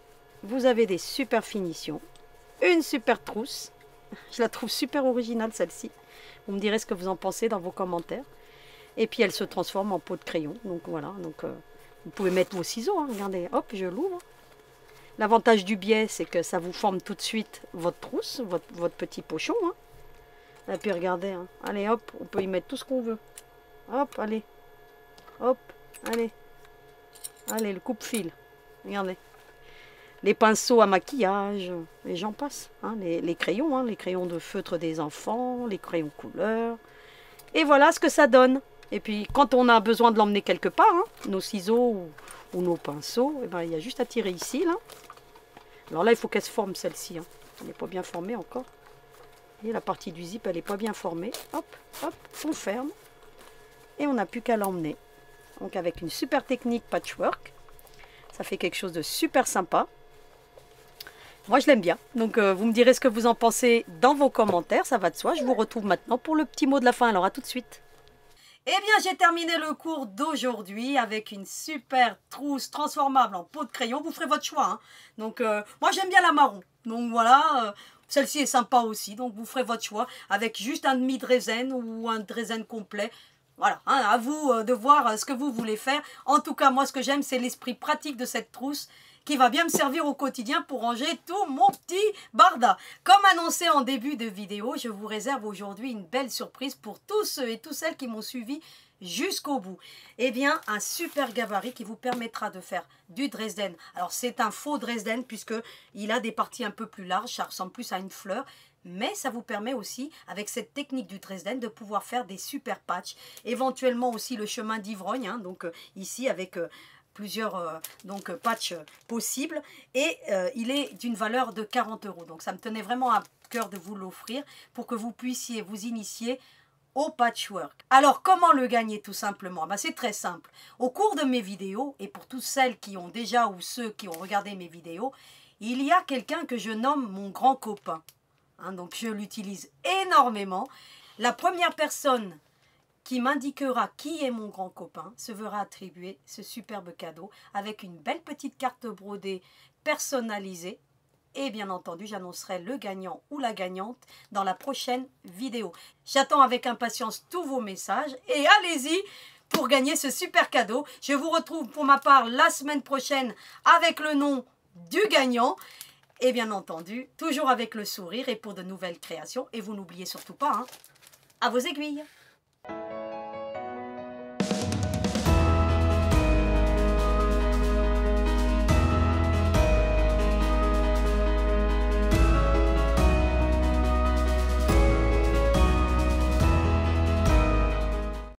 Vous avez des super finitions. Une super trousse. Je la trouve super originale, celle-ci. Vous me direz ce que vous en pensez dans vos commentaires. Et puis, elle se transforme en peau de crayon. Donc, voilà. Donc, vous pouvez mettre vos ciseaux. Hein. Regardez, hop, je l'ouvre. L'avantage du biais, c'est que ça vous forme tout de suite votre trousse, votre petit pochon. Hein. Et puis, regardez. Hein. Allez, hop, on peut y mettre tout ce qu'on veut. Hop, allez. Hop, allez. Allez, le coupe-fil. Regardez. Les pinceaux à maquillage, et j'en passe. Hein, les crayons, hein, les crayons de feutre des enfants, les crayons couleur. Et voilà ce que ça donne. Et puis, quand on a besoin de l'emmener quelque part, hein, nos ciseaux ou nos pinceaux, eh ben, il y a juste à tirer ici. Là. Alors là, il faut qu'elle se forme, celle-ci. Hein. Elle n'est pas bien formée encore. Et la partie du zip, elle n'est pas bien formée. Hop, hop, on ferme. Et on n'a plus qu'à l'emmener. Donc, avec une super technique patchwork, ça fait quelque chose de super sympa. Moi, je l'aime bien. Donc, vous me direz ce que vous en pensez dans vos commentaires. Ça va de soi. Je vous retrouve maintenant pour le petit mot de la fin. Alors, à tout de suite. Eh bien, j'ai terminé le cours d'aujourd'hui avec une super trousse transformable en peau de crayon. Vous ferez votre choix. Hein. Donc, moi, j'aime bien la marron. Donc, voilà. Celle-ci est sympa aussi. Donc, vous ferez votre choix avec juste un demi-drazen ou un drazen complet. Voilà, hein, à vous de voir ce que vous voulez faire. En tout cas, moi, ce que j'aime, c'est l'esprit pratique de cette trousse qui va bien me servir au quotidien pour ranger tout mon petit barda. Comme annoncé en début de vidéo, je vous réserve aujourd'hui une belle surprise pour tous ceux et toutes celles qui m'ont suivi jusqu'au bout. Eh bien, un super gabarit qui vous permettra de faire du Dresden. Alors, c'est un faux Dresden puisqu'il a des parties un peu plus larges, ça ressemble plus à une fleur. Mais ça vous permet aussi, avec cette technique du Dresden, de pouvoir faire des super patchs. Éventuellement aussi le chemin d'ivrogne, hein, donc ici avec plusieurs patchs possibles. Et il est d'une valeur de 40 €. Donc ça me tenait vraiment à cœur de vous l'offrir pour que vous puissiez vous initier au patchwork. Alors, comment le gagner tout simplement? Ben, c'est très simple. Au cours de mes vidéos, et pour toutes celles qui ont déjà ou ceux qui ont regardé mes vidéos, il y a quelqu'un que je nomme mon grand copain. Hein, donc je l'utilise énormément. La première personne qui m'indiquera qui est mon grand copain se verra attribuer ce superbe cadeau avec une belle petite carte brodée personnalisée. Et bien entendu, j'annoncerai le gagnant ou la gagnante dans la prochaine vidéo. J'attends avec impatience tous vos messages et allez-y pour gagner ce super cadeau. Je vous retrouve pour ma part la semaine prochaine avec le nom du gagnant. Et bien entendu, toujours avec le sourire et pour de nouvelles créations. Et vous n'oubliez surtout pas, hein, à vos aiguilles.